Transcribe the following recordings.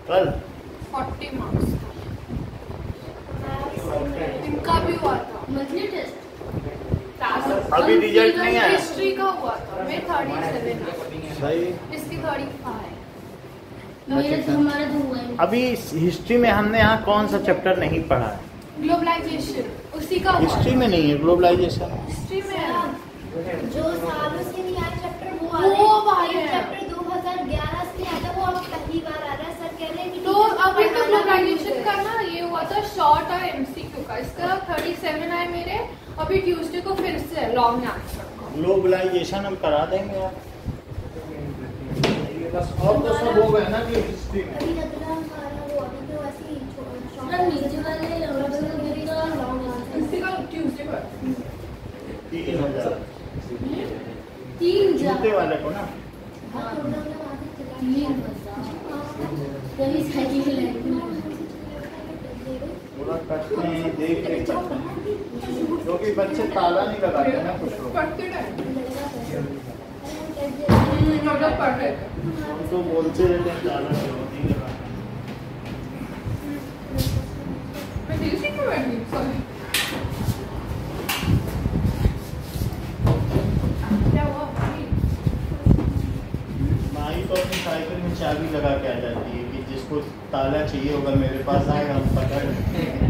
कल 40 मार्क्स इनका भी हुआ था मंथली टेस्ट। अभी रिजल्ट नहीं आया। हिस्ट्री का हुआ था, मैं 37 सही। इसकी 35। मेरे तो हमारे तो हुआ है। अभी हिस्ट्री में हमने यहाँ कौन सा चैप्टर नहीं पढ़ा है? ग्लोबलाइजेशन उसी का हुआ हिस्ट्री में नहीं है ग्लोबलाइजेशन। हिस्ट्री में है। जो सालों से नहीं आया चैप्टर वो वो वाला है। चैप्टर 2011 से आया था, वो अब पहली बार आ रहा है। सर कह रहे हैं कि तो अभी तो ग्लोबलाइजेशन का ना ये हुआ था शॉर्ट और एमसीक्यू का, इसका 37 आए मेरे। अभी ट्यूसडे को फिर से लॉन्ग आंसर का ग्लोबलाइजेशन हम करा देंगे यार। बस और तो सब हो गए ना कि हिस्ट्री में। अभी अगला हमारा वो अभी तो ऐसे ही शॉर्ट नीचे वाले मेरी का लॉन्ग आंसर इसी का ट्यूसडे को 3000 3 जूते वाले को ना। कभी साइकिल पूरा करते हैं, देख देख करते हैं, क्योंकि बच्चे ताला नहीं लगाते ना कुछ लोग। पढ़ते पढ़ रहे थे। हम तो बोलते रहते हैं ताला नहीं लगाते। मैं ट्यूसडे को बैठी सॉरी। क्या हुआ? माई तो अपनी साइकिल में चाबी लगा के आ जाती है कि जिसको ताला चाहिए होगा मेरे पास आएगा, हम पकड़ लेंगे।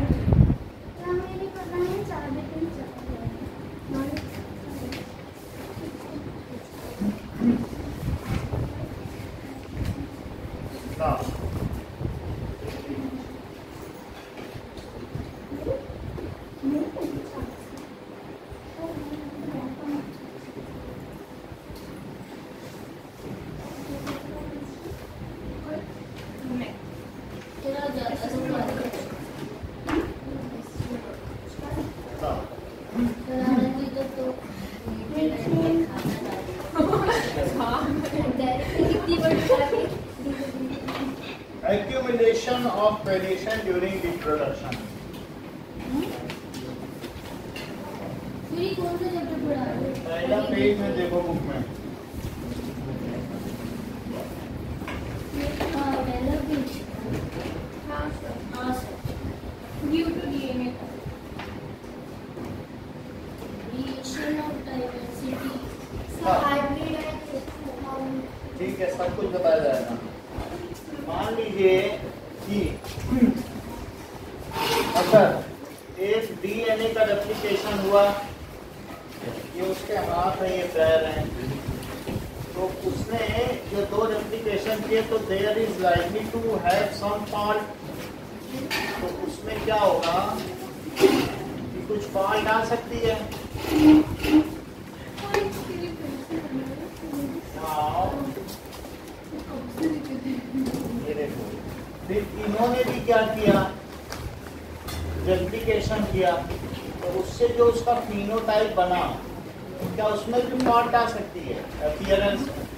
Accumulation of variation during reproduction. पूरी कौन सा चैप्टर पढ़ा रहे हो? पहला पेज में देखो बुक में। हाँ पहला पेज। हाँ सर। हाँ sir. Due to DNA Variation of diversity. हाँ। हाइब्रिड है। ठीक है, सब कुछ बताया जाएगा। मान लीजिए कि अगर एक डीएनए का रेप्लिकेशन हुआ, ये उसके हाथ है, ये पैर है, तो उसने जो 2 रेप्लिकेशन किए तो there is likely to have some fault. तो उसमें क्या होगा कि कुछ फॉल्ट आ सकती है। ये देखो, फिर इन्होंने भी क्या किया, रेप्लिकेशन किया, तो उससे जो उसका फिनोटाइप बना, क्या उसमें भी फॉल्ट आ सकती है अपीयरेंस में?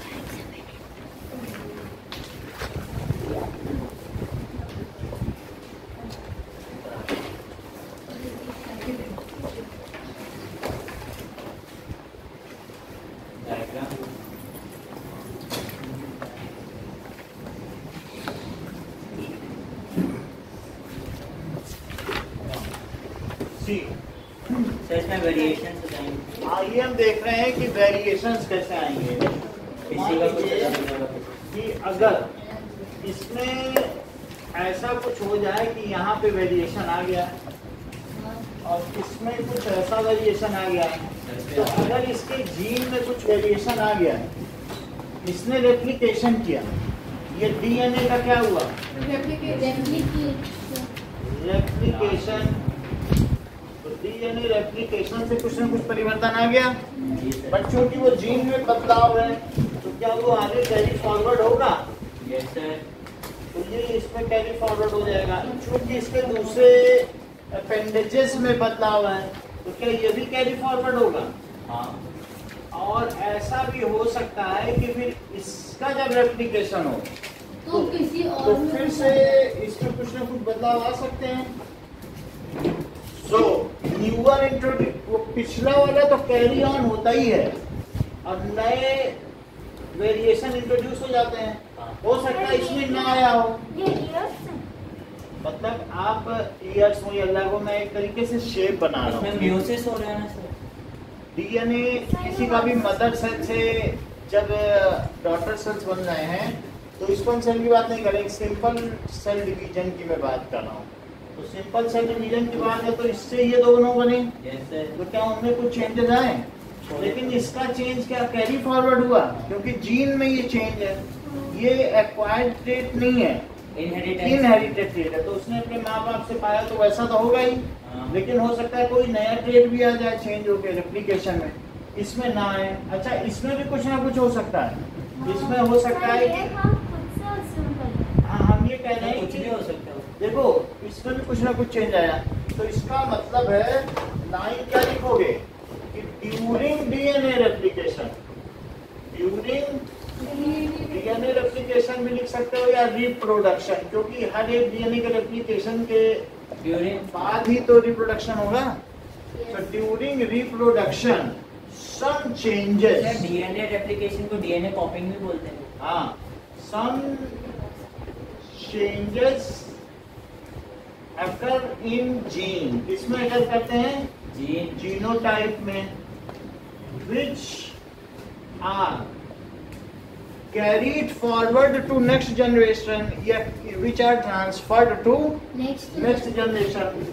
इसमें वेरिएशन बताएंगे। आइए हम देख रहे हैं कि वेरिएशंस कैसे आएंगे। इसी का कुछ कि अगर इसमें ऐसा कुछ हो जाए कि यहाँ पे वेरिएशन आ गया और इसमें कुछ ऐसा वेरिएशन आ गया, तो अगर इसके जीन में कुछ वेरिएशन आ गया, इसने रेप्लिकेशन किया, ये डीएनए का क्या हुआ? रेप्लिकेशन। तो डीएनए रेप्लिकेशन से कुछ ना कुछ परिवर्तन आ गया, बच्चों की वो जीन में बदलाव है, तो क्या वो आगे कैरी फॉरवर्ड होगा? Yes sir. तो ये इसमें कैरी फॉरवर्ड हो जाएगा। क्योंकि इसके दूसरे अपेंडेजेस में बदलाव है, तो क्या ये भी कैरी फॉरवर्ड होगा? हाँ। और ऐसा भी हो सकता है कि फिर इसका जब रेप्लिकेशन हो तो किसी और तो फिर से इसमें कुछ ना कुछ बदलाव आ सकते हैं। सो न्यूअर इंट्रोड्यूस, वो पिछला वाला तो कैरी ऑन होता ही है और नए वेरिएशन इंट्रोड्यूस हो जाते हैं। हो सकता है इसमें ना आया हो। ये ईयर्स हैं। मतलब आप ईयर्स हुई अल्लाह को मैं एक तरीके से शेप बना रहा इसमें हूँ। म्यूसिस हो रहा है ना सर? डीएनए किसी का भी मदर सेल से जब डॉटर सेल्स बन रहे हैं तो स्पर्म सेल की बात नहीं करें, सिंपल सेल डिवीजन की मैं बात कर रहा हूँ। तो सिंपल सेल डिवीजन की बात है तो इससे ये दोनों बने, यस सर। तो क्या उनमें कुछ चेंजेस आए? लेकिन इसका चेंज क्या कैरी फॉरवर्ड हुआ? क्योंकि जीन में ये चेंज है, ये एक्वायर्ड ट्रेट नहीं है, इनहेरिटेड ट्रेट है। तो उसने अपने माँ बाप से पाया तो वैसा तो होगा ही, लेकिन हो सकता है कोई नया ट्रेट भी आ जाए चेंज होकर रेप्लिकेशन में, इसमें ना आए। अच्छा, इसमें भी कुछ ना कुछ हो सकता है। इसमें हो सकता है कि हम ये कह रहे हैं कुछ भी हो सकता है। देखो इसमें भी कुछ ना कुछ चेंज आया, तो इसका मतलब है लाइन क्या लिखोगे कि during DNA replication, during DNA replication भी लिख सकते हो या रिप्रोडक्शन, क्योंकि हर एक डीएनए के रेप्लिकेशन के ड्यूरिंग बाद ही तो रिप्रोडक्शन होगा। तो during reproduction some changes, DNA replication को डीएनए कॉपिंग भी बोलते हैं। हाँ, सम चेंजेस अकर इन जीन, इसमें अगर करते हैं जीन जीनोटाइप में, which are carried forward to next generation या which are transferred to next generation,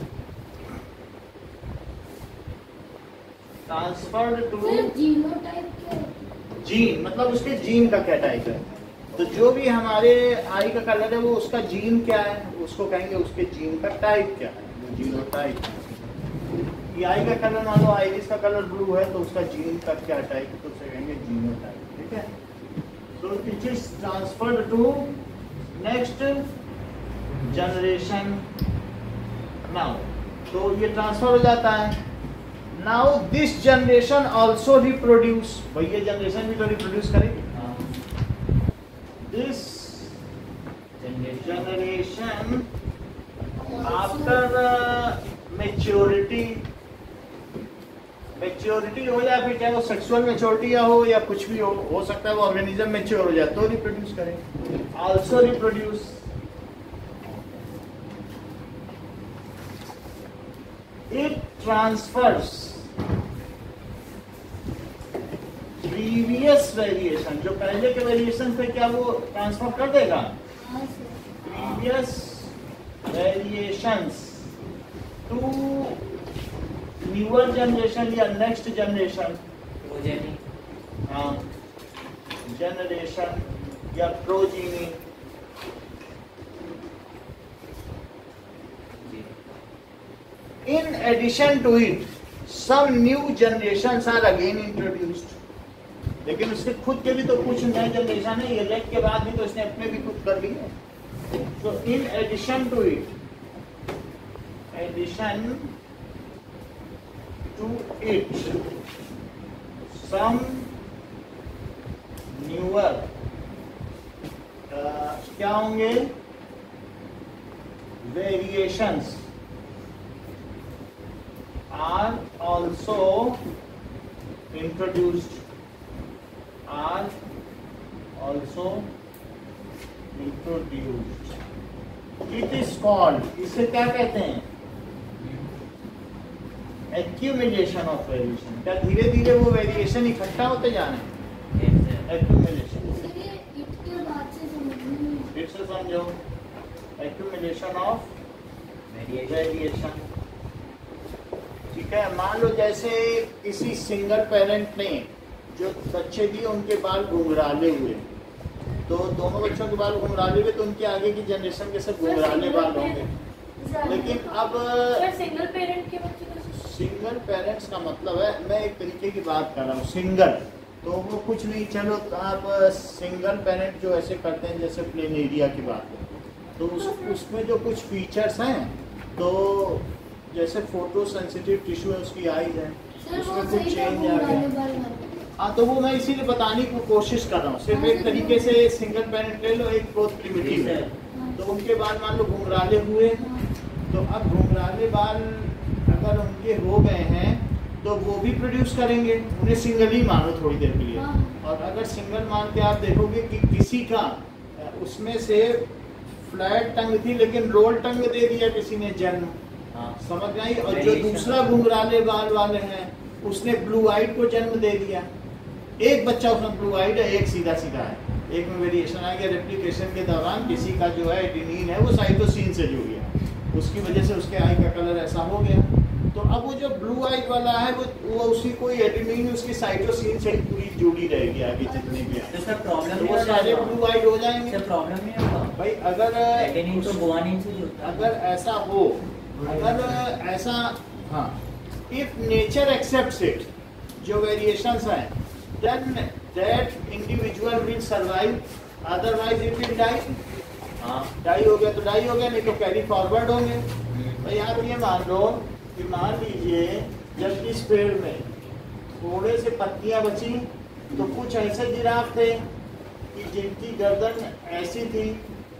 transferred to genotype क्या? जीन, मतलब उसके जीन का क्या टाइप है। तो जो भी हमारे आई का कलर है वो उसका जीन क्या है, उसको कहेंगे उसके जीन का टाइप क्या है, जीनोटाइप। ये आई का कलर मान लो आइरिस का कलर ब्लू है तो उसका जीन का क्या टाइप है, तो उसे कहेंगे जीनोटाइप। ठीक है, तो it is transferred to next generation now, तो ये ट्रांसफर हो जाता है। Now this generation also reproduce, भाई ये जनरेशन भी तो रिप्रोड्यूस करेगी। This generation after maturity हो जाए, फिर चाहे वो सेक्सुअल मेच्योरिटी या कुछ भी हो सकता है वो ऑर्गेनिज्म मेच्योर हो जाए तो रिप्रोड्यूस करे, also reproduce. It transfers previous variation, जो पहले के वेरिएशन पे क्या वो ट्रांसफर कर देगा, previous variations to newer generation या नेक्स्ट जनरेशन, हाँ जनरेशन या progeny. In addition to it some new generations are again introduced, लेकिन उसके खुद के भी तो कुछ नए जनरेशन है, ये रेक के बाद भी तो इसने अपने भी कुछ कर लिए। तो in addition to it, addition to it some newer क्या होंगे, variations are also introduced, are also introduced. It is called, इसे क्या कहते हैं, accumulation of variation। क्या धीरे धीरे वो वेरिएशन इकट्ठा होते जा रहे हैं, accumulation। फिर से समझो, accumulation of variation। ठीक है, मान लो जैसे किसी सिंगल पेरेंट ने जो बच्चे दिए उनके बाल घुंघराले हुए, तो दोनों बच्चों के बाल घुंघराले हुए तो उनके आगे की जनरेशन के सब घुंघराले बाल होंगे। लेकिन अब सिंगल पेरेंट के बच्चे, सिंगल पेरेंट्स का मतलब है, मैं एक तरीके की बात कर रहा हूँ, सिंगल तो वो कुछ नहीं, चलो आप सिंगल पेरेंट जो ऐसे करते हैं जैसे प्लेनेरिया की बात है, तो उसमें जो कुछ फीचर्स हैं, तो जैसे फोटो सेंसिटिव टिश्यू है, उसकी आईज है, उसमें कुछ चेंज आ गया। हाँ, तो वो मैं इसीलिए बताने की कोशिश कर रहा हूँ। सिर्फ एक तरीके से सिंगल पेरेंट ले लो, एक बहुत प्रिमिटिव है, तो उनके बाल मान लो घुंघराले हुए, तो अब घुंघराले बाल अगर उनके हो गए हैं तो वो भी प्रोड्यूस करेंगे, उन्हें सिंगल ही मानो थोड़ी देर के लिए। और अगर सिंगल मान के आप देखोगे कि किसी का उसमें से फ्लैट टंग थी लेकिन रोल टंग दे दिया किसी ने जन्म, हाँ समझ गई। और जो दूसरा घुंघराले बाल वाले हैं उसने ब्लू आइड को जन्म दे दिया। एक बच्चा उसमें ब्लू आइड है, एक सीधा सीधा है, एक में वेरिएशन आ गया। रेप्लिकेशन के दौरान किसी का जो है एडेनिन है वो साइटोसिन से जुड़ गया, उसकी वजह से उसके आई का कलर ऐसा हो गया। तो अब वो जो ब्लू आइड वाला है वो उसी कोई एडेनिन उसकी साइटोसिन से पूरी जुड़ी रहेगी आगे जितने भी तो सर प्रॉब्लम तो नहीं वो सारे ब्लू आइड हो जाएंगे। सर प्रॉब्लम नहीं होगा भाई अगर एडेनिन तो गुआनिन से जुड़ता है। अगर ऐसा हो, अगर ऐसा, हाँ, इफ नेचर एक्सेप्ट्स इट, जो वेरिएशंस हैं, then that individual will survive, otherwise it will die. हाँ डाई हो गया तो डाई हो गया, नहीं तो कैरी फॉरवर्ड होंगे। भाई आप ये मान लो कि मान लीजिए जब इस पेड़ में थोड़े से पत्तियां बची तो कुछ ऐसे जिराफ थे कि जिनकी गर्दन ऐसी थी,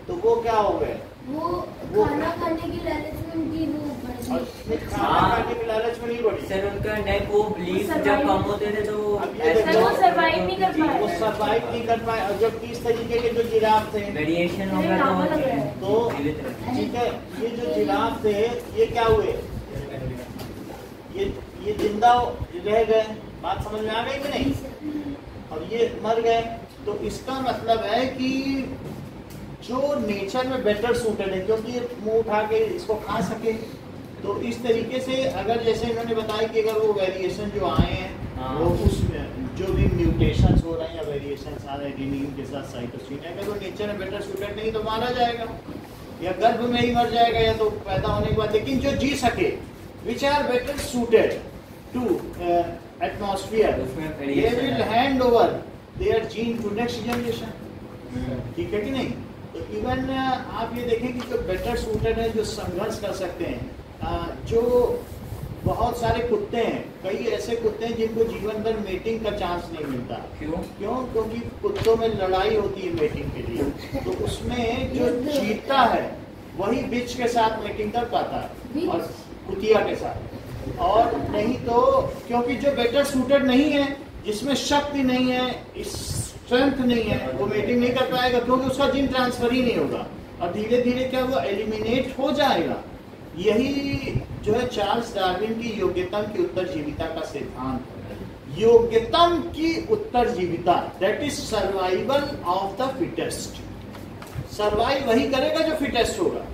तो वो क्या हो गए, वो खाना खाने की लालच में उनकी वो बढ़ और गई। फिर खाना खाने की लालच में नहीं बढ़ी। सर उनका नेक वो लीफ जब कम होते थे तो अब ये ऐसे देखो, वो survive नहीं कर पाए। वो सर्वाइव नहीं कर पाए। और जब इस तरीके के जो जिराफ थे वेरिएशन हो मेरे गया नामा लग रहा है। तो जीवित रहे। ठीक है, ये जो जिराफ थे ये क्या हुए, ये जिंदा रह गए। बात समझ में आ गई कि नहीं। और ये मर गए। तो इसका मतलब है कि जो नेचर में बेटर सूटेड है, क्योंकि ये मुंह उठा के इसको खा सके। तो इस तरीके से अगर जैसे इन्होंने बताया कि अगर वो वेरिएशन जो आए हैं वो उसमें जो भी म्यूटेशंस हो रहे हैं या वेरिएशंस आ रहे हैं एडेनिन के साथ साइटोसिन, अगर वो नेचर में बेटर सूटेड नहीं तो मारा जाएगा या गर्भ में ही मर जाएगा या तो पैदा होने के बाद। लेकिन जो जी सके, which are better suited to atmosphere, they will hand over their gene to next generation। ठीक है कि नहीं। तो इवन आप ये देखें कि जो बेटर सूटेड है, जो संघर्ष कर सकते हैं, जो बहुत सारे कुत्ते हैं, कई ऐसे कुत्ते हैं जिनको जीवन भर मेटिंग का चांस नहीं मिलता। क्यों? क्योंकि कुत्तों में लड़ाई होती है मेटिंग के लिए। तो उसमें जो जीतता है वही बिच के साथ मेटिंग कर पाता है और कुतिया के साथ। और नहीं तो क्योंकि जो बेटर सूटेड नहीं है, जिसमें शक्ति नहीं है, स्ट्रेंथ नहीं है, वो मेटिंग नहीं कर पाएगा क्योंकि उसका जीन ट्रांसफर ही नहीं होगा। और धीरे धीरे क्या वो एलिमिनेट हो जाएगा। यही जो है चार्ल्स डार्विन की योग्यतम की उत्तरजीविता का सिद्धांत है। योग्यतम की उत्तरजीविता, that is survival of the fittest. Survive वही करेगा जो फिटेस्ट होगा।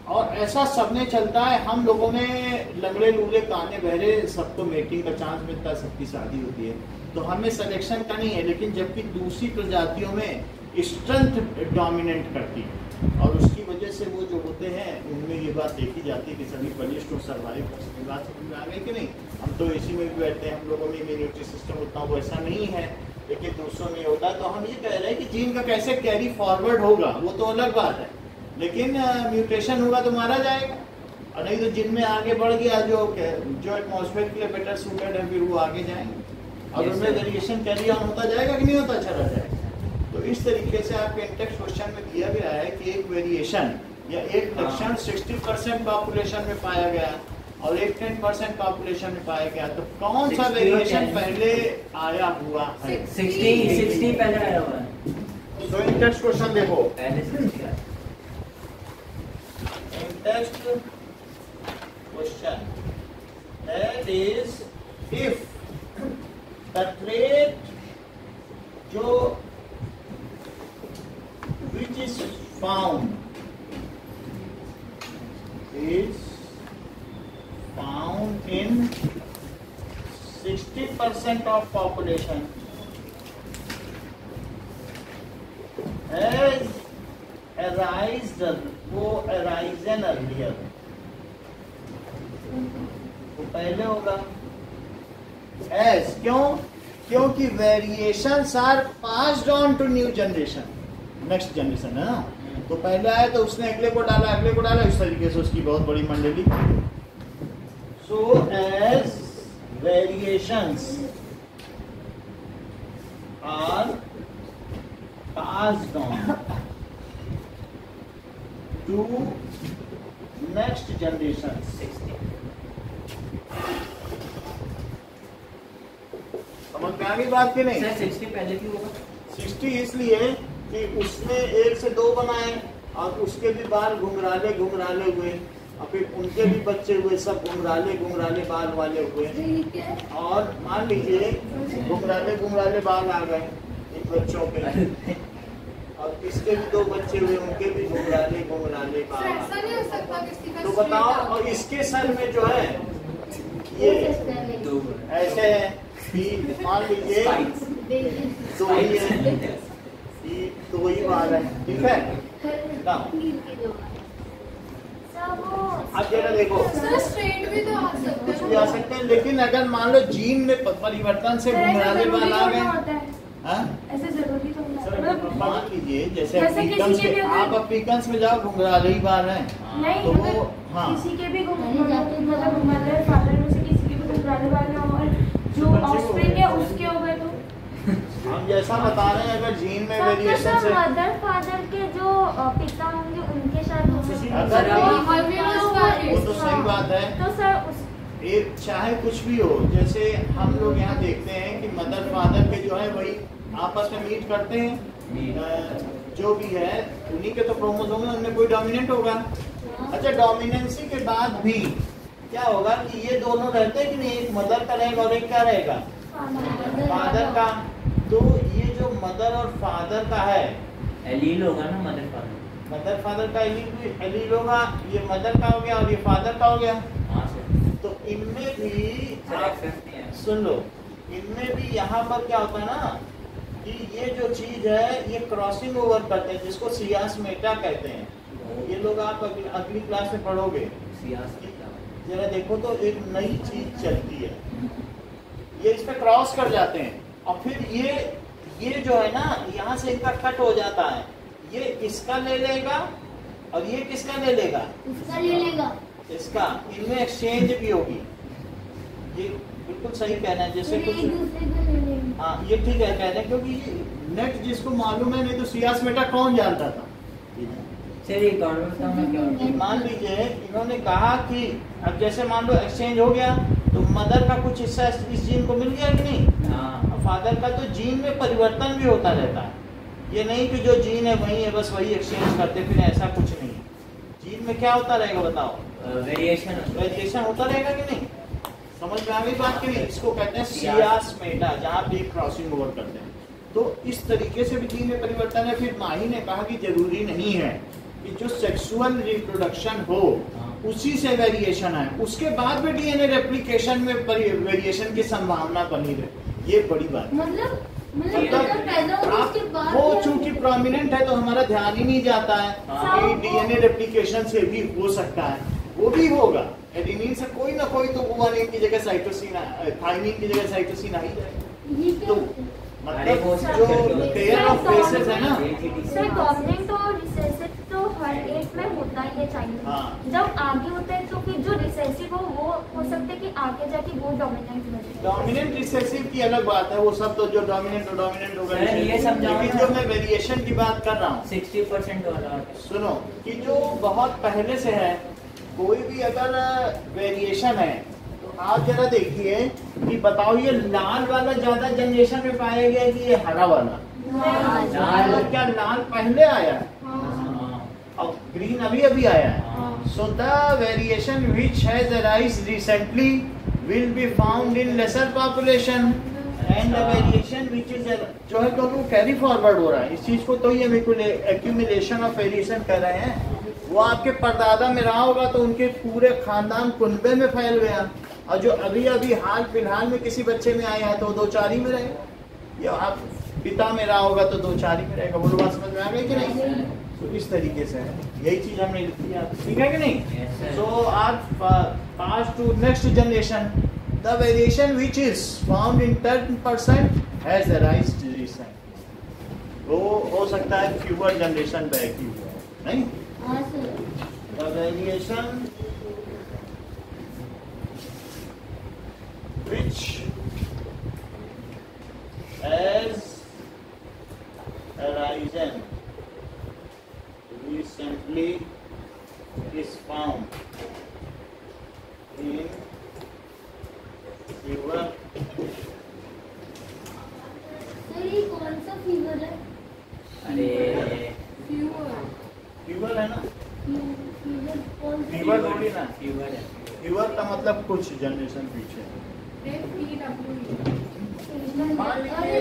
और ऐसा सब में चलता है। हम लोगों में लंगड़े लूले काने बहरे सबको मेटिंग का चांस मिलता है, सबकी शादी होती है, तो हमें सिलेक्शन का नहीं है। लेकिन जबकि दूसरी प्रजातियों में स्ट्रेंथ डोमिनेंट करती है और उसकी वजह से वो जो होते हैं उनमें ये बात देखी जाती है कि सभी बलिष्ठ और सर्वाइव कर सकते। बात समझ में आ गई कि नहीं। हम तो इसी में भी बैठते हैं, हम लोगों में इम्यूनिटी सिस्टम उतना वैसा नहीं है, लेकिन दूसरों में होता। तो हम ये कह रहे हैं कि जीन का कैसे कैरी फॉरवर्ड होगा वो तो अलग बात है, लेकिन म्यूटेशन होगा तो मारा जाएगा। और नहीं तो जिनमें आगे बढ़ गया जो एटमॉस्फेयर के लिए बेटर सूटेड है, फिर वो आगे जाएंगे और उनमें वेरिएशन कैरी ऑन होता जाएगा कि नहीं होता, अच्छा रह जाएगा। तो इस तरीके से आपके इंटेक्स्ट क्वेश्चन में दिया गया है कि एक वेरिएशन या एक लक्षण 60% पॉपुलेशन में पाया गया और एक 10% पॉपुलेशन में पाया गया, तो कौन सा वेरिएशन पहले आया हुआ है? 60 पहले आया हुआ है। तो इंटेक्स्ट क्वेश्चन देखो, पहले 60 आया। Next question, that is if the trait जो which is found in 60% of population has arisen earlier, वो पहले होगा। as क्योंकि variations are passed on to new generation, next generation है ना। तो पहले आया तो उसने अगले को डाला, इस तरीके से उसकी बहुत बड़ी मंडली। So as variations are passed on to next generation 60। समझ में आ गई बात की नहीं? सर 60 पहले क्यों होगा? 60 इसलिए कि उसने 1 से 2 बनाए, और उसके भी बाल घुंघराले घुंघराले हुए, और फिर उनके भी बच्चे हुए, सब घुंघराले घुंघराले बाल वाले हुए। और मान लीजिए घुंघराले घुंघराले बाल आ गए इन बच्चों के, और इसके भी 2 बच्चे हुए, उनके भी घुंघराले घुंघराले बाल आ ऐसा गए। नहीं हो सकता किसी का तो बताओ, और इसके सर में जो है ये ऐसे है कि मान लीजिए 2 ही है, 2 ही बाल है, ठीक है ना। अब जरा देखो, सर स्ट्रेट भी तो आ सकते कुछ हैं भी आ सकते हैं, लेकिन अगर मान लो जीन में परिवर्तन से घुंघराले बाल आ गए, हाँ? ऐसे जरूरी तो सर मान लीजिए जैसे जैसे अफ्रीकन किसी के से भी आप अफ्रीकन में जाओ, घुंघराले ही बाल हैं, नहीं तो वो मतलब हाँ किसी के भी मतलब घुमाले फादर में से किसी के भी घुमाले वाले हो, और जो ऑफस्प्रिंग है उसके हो गए तो हम जैसा बता रहे हैं, अगर जीन में तो वेरिएशन से मदर फादर के जो पिता होंगे उनके साथ हो अगर वो वो तो सही बात है। तो सर उस एक चाहे कुछ भी हो, जैसे हम लोग यहाँ देखते हैं कि मदर फादर के जो है वही आपस में मीट करते हैं, जो भी है उन्हीं के तो क्रोमोसोम है, उनमें कोई डोमिनेंट होगा। अच्छा, डोमिनेंसी के बाद भी क्या होगा कि ये दोनों रहते हैं कि नहीं, एक मदर का रहेगा और एक क्या रहेगा, फादर का। तो ये जो मदर और फादर का है, एलील होगा ना मदर फादर। मदर फादर का एलील होगा, ये मदर का हो गया और ये फादर का हो गया। हाँ सर। तो इनमें भी है। सुन लो, इनमें भी यहाँ पर क्या होता है ना कि ये जो चीज है ये क्रॉसिंग ओवर करते हैं, जिसको सियासमेटा कहते हैं। ये लोग आप अगली क्लास में पढ़ोगे। जरा देखो तो एक नई चीज चलती है, ये इस पे क्रॉस कर जाते हैं, और फिर ये जो है ना यहाँ से इनका कट हो जाता है, ये इसका ले लेगा और ये किसका ले लेगा, इसका ले लेगा, इसका। इनमें एक्सचेंज भी होगी। ये बिल्कुल सही कहना है, जैसे कुछ हाँ ये ठीक है कहना है, क्योंकि नेट जिसको मालूम है, नहीं तो सियासमेटा कौन जानता था। चलिए गवर्नमेंट मान लीजिए इन्होंने कहा कि अब जैसे मान लो एक्सचेंज हो गया, तो मदर का कुछ हिस्सा इस जीन को मिल गया कि नहीं, हाँ। फादर का तो जीन में परिवर्तन भी होता रहता है। ये नहीं कि जो जीन है वही है, बस वही एक्सचेंज करते फिर, ऐसा कुछ नहीं। जीन में क्या होता रहेगा बताओ, वेरिएशन होता रहेगा कि नहीं। समझ में आ गई बात की नहीं। इसको कहते हैं सियासमेटा, जहाँ पे क्रॉसिंग ओवर करते हैं। तो इस तरीके से भी जीन में परिवर्तन है। फिर माही ने कहा कि जरूरी नहीं है कि जो सेक्सुअल रिप्रोडक्शन हो उसी से वेरिएशन है, उसके बाद भी डीएनए रेप्लिकेशन में वेरिएशन की संभावना बनी रहे। ये बड़ी बात मतलब वो चूंकि प्रोमिनेंट है तो हमारा ध्यान ही नहीं जाता है कि डीएनए रेप्लिकेशन से भी हो सकता है, वो भी होगा। एडेनिन से कोई ना कोई तो गुआनिन की जगह साइटोसिन, थाइमिन की जगह साइटोसिन आ ही जाएगा। तो मतलब जो पेयर ऑफ बेसेस है ना, सर डोमिनेंट और रिसेसिव तो हर एक में होता ही है चाइल्ड में। हाँ। जब आगे होता है तो फिर जो रिसेसिव हो वो हो सकता है कि आगे जाके वो डोमिनेंट बने। डोमिनेंट रिसेसिव की अलग बात है, वो सब तो जो डोमिनेंट होगा। ये समझाओ लेकिन जो मैं वेरिएशन की बात कर रहा हूँ 60% वाला सुनो, कि जो बहुत पहले से है, कोई भी अगर वेरिएशन है तो आप जरा देखिए कि बताओ ये लाल वाला ज्यादा जनरेशन में पाया गया कि ये हरा वाला। लाल क्या लाल पहले आया है और ग्रीन अभी अभी आया है। So the variation which has arise recently will be found in laser population and the variation which is जो है तो वो कैरी फॉरवर्ड हो रहा है इस चीज को, तो ये एक्यूमुलेशन ऑफ वेरिएशन कर रहे हैं। वो आपके परदादा में रहा होगा तो उनके पूरे खानदान कुनबे में फैल गया, और जो अभी अभी हाल फिलहाल में किसी बच्चे में आया है तो 2-4 ही में रहेगा, या आप पिता में रहा होगा तो 2-4 ही में रहेगा। बोलो बात समझ में आ गई कि नहीं। तो इस तरीके से है, यही चीज हमने लिखी है, ठीक है कि नहीं। सो आप pass to next generation, the variation which is found in 10% has arised recently. वो हो सकता है फ्यूअर जनरेशन बैक ही हुआ है, नहीं। The variation which has arisen recently is found in fever. Sir ये कौन सा फीवर है? अरे फीवर फीवर है ना, फीवर थोड़ी ना, फीवर है। फीवर का मतलब कुछ जनरेशन पीछे। मान लीजिए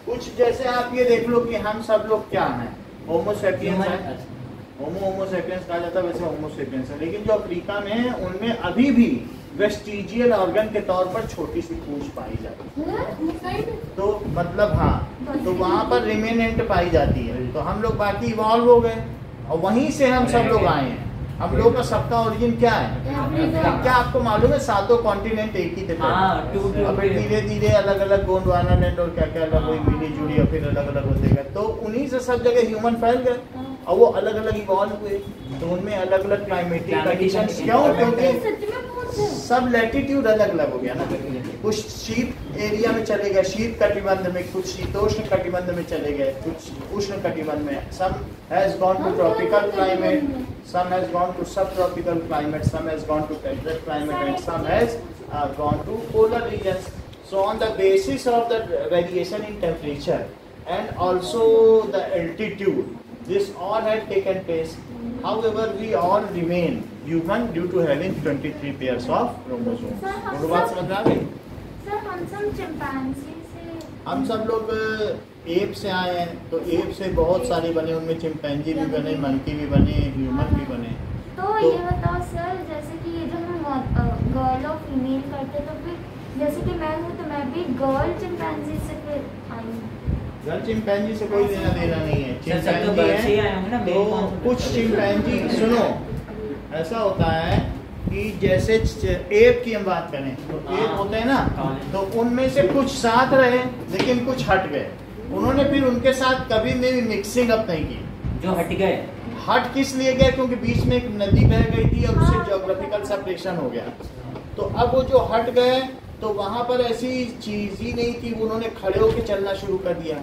कुछ जैसे आप ये देख लो कि हम सब लोग क्या हैं, होमो सेपियंस है, होमो सेपियंस कहा जाता है, वैसे होमो सेपियंस है। लेकिन जो अफ्रीका में है उनमें अभी भी वेस्टिजियल ऑर्गन के तौर पर छोटी सी पूंछ पाई जाती है, तो मतलब हाँ, तो वहाँ पर रिमेनेंट पाई जाती है। तो हम लोग बाकी इवॉल्व हो गए और वहीं से हम सब लोग आए हैं। हम लोग का सबका ओरिजिन क्या है, क्या आपको मालूम है? 7 कॉन्टिनेंट एक ही थे, फिर धीरे धीरे अलग अलग गोंडवाना लैंड और क्या क्या अलग हुई, मिली जुड़ी और फिर अलग अलग होते गए। तो उन्हीं से सब जगह ह्यूमन फैल गए और वो अलग अलग इवॉल्व हुए। तो उनमें अलग अलग क्लाइमेटिक कंडीशंस, क्यों? क्योंकि सब लैटिट्यूड अलग अलग हो गया ना। कुछ शीत एरिया में चले गए, शीत कटिबंध में, कुछ शीतोष्ण कटिबंध में चले गए, कुछ उष्ण कटिबंध में। Some has gone to tropical climate, some has gone to subtropical climate, some has gone to temperate climate, and some has gone to polar regions. So on the basis of the variation in temperature and also the altitude, this all had taken place. However, we all remain human due to having 23 pairs of chromosomes. तो बात समझ आ गई? Sir हम सब chimpanzee से, हम सब लोग एप से आए हैं, तो एप से बहुत सारे बने, उनमें चिंपैंजी भी बने, मंकी भी बने, ह्यूमन भी बने। तो ये बताओ सर, जैसे कि ये जो हम गर्ल और फीमेल करते, तो फिर जैसे कि मैं हूँ तो मैं भी गर्ल चिंपैंजी से फिर आई हूँ। गर्ल चिंपैंजी से कोई लेना देना नहीं है, चिंपैंजी है तो कुछ चिंपैंजी, सुनो ऐसा होता है कि जैसे एप की हम बात करें तो एप होते हैं ना, तो उनमें से कुछ साथ रहे लेकिन कुछ हट गए। उन्होंने फिर उनके साथ कभी भी मिक्सिंग अप नहीं की। जो हट गए, हट किस लिए गए? क्योंकि बीच में एक नदी बह गई थी और उससे ज्योग्राफिकल सेपरेशन हो गया। तो अब वो जो हट गए तो वहां पर ऐसी चीज ही नहीं थी, उन्होंने खड़े होके चलना शुरू कर दिया।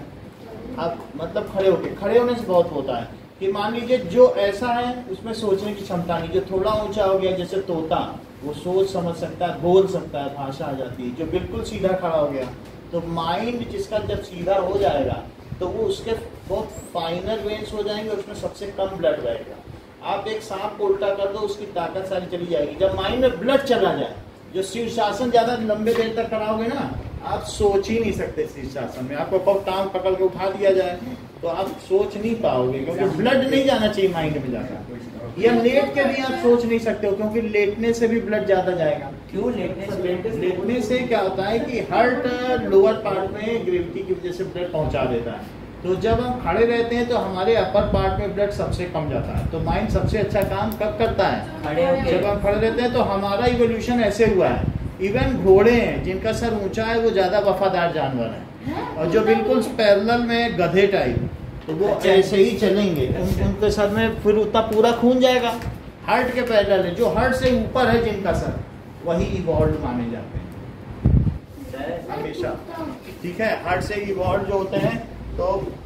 अब मतलब खड़े होने से बहुत होता है कि मान लीजिए जो ऐसा है उसमें सोचने की क्षमता नहीं, जो थोड़ा ऊंचा हो गया जैसे तोता, वो सोच समझ सकता है, बोल सकता है, भाषा आ जाती है। जो बिल्कुल सीधा खड़ा हो गया, तो माइंड जिसका जब सीधा हो जाएगा तो वो उसके बहुत फाइनर वेन्स हो जाएंगे, उसमें सबसे कम ब्लड रहेगा। आप एक सांप को उल्टा कर दो, उसकी ताकत सारी चली जाएगी। जब माइंड में ब्लड चला जाए, जो शीर्षासन ज्यादा लंबे देर तक कराओगे ना, आप सोच ही नहीं सकते शीर्षासन में। आपको टांग पकड़ के उठा दिया जाए तो आप सोच नहीं पाओगे, क्योंकि ब्लड नहीं जाना चाहिए माइंड में जाना। या लेट के भी आप सोच नहीं सकते हो, क्योंकि लेटने से भी ब्लड ज्यादा जाएगा। क्यों लेटने से क्या होता है कि हार्ट लोअर पार्ट में ग्रेविटी की वजह से ब्लड पहुंचा देता है। तो जब हम खड़े रहते हैं तो हमारे अपर पार्ट में ब्लड सबसे कम जाता है। तो माइंड सबसे अच्छा काम कब करता है? जब हम खड़े रहते हैं। तो हमारा इवोल्यूशन ऐसे हुआ है। इवन घोड़े हैं जिनका सर ऊंचा है, वो ज्यादा वफादार जानवर है, और जो बिल्कुल पैरेलल में गधे टाइप, तो वो ऐसे ही चलेंगे। उनके सर में फिर उतना पूरा खून जाएगा। हार्ट के पैरेलल है, जो हार्ट से ऊपर है जिनका सर, वही इवॉल्व माने जाते हैं हमेशा। ठीक है, हार्ट से इवॉल्व जो होते हैं, तो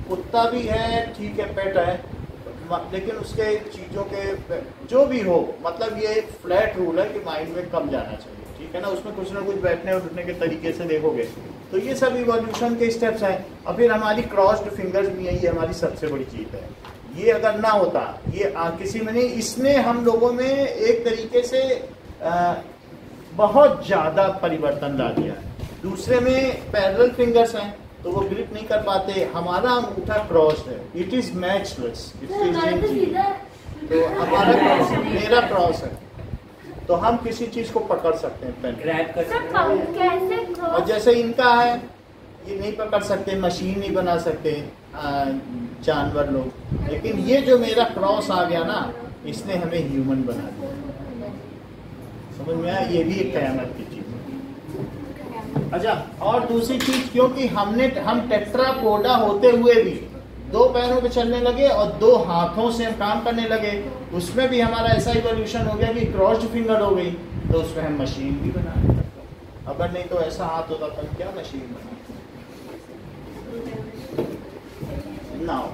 कुत्ता भी है, ठीक है, पेट है, लेकिन उसके चीजों के जो भी हो, मतलब ये एक फ्लैट रूल है कि माइंड में कम जाना चाहिए। ठीक है ना, उसमें कुछ ना कुछ बैठने और उठने के तरीके से देखोगे तो ये सब इवोल्यूशन के स्टेप्स हैं। और फिर हमारी क्रॉस्ड फिंगर्स भी है, ये हमारी सबसे बड़ी चीज है। ये अगर ना होता, ये किसी में नहीं, इसने हम लोगों में एक तरीके से बहुत ज्यादा परिवर्तन ला दिया है। दूसरे में पैरेलल फिंगर्स हैं तो वो ग्रिप नहीं कर पाते। हमारा अंगूठा क्रॉस्ड है, it is matchless, it is तो हमारा क्रॉस, मेरा क्रॉस है, तो हम किसी चीज को पकड़ सकते हैं, पेन ग्रैब कर सकते हैं। और जैसे इनका है, ये नहीं पकड़ सकते, मशीन नहीं बना सकते जानवर लोग। लेकिन ये जो मेरा क्रॉस आ गया ना, इसने हमें ह्यूमन बना दिया। समझ में आया? ये भी एक कयामत की चीज है। अच्छा, और दूसरी चीज, क्योंकि हम टेट्रापोडा होते हुए भी 2 पैरों पे चलने लगे और 2 हाथों से हम काम करने लगे, उसमें भी हमारा ऐसा इवोल्यूशन हो गया कि क्रॉस्ड फिंगर हो गई, तो उसमें हम मशीन भी बना सकते। अगर नहीं तो ऐसा हाथ होता तो क्या मशीन बना। नाउ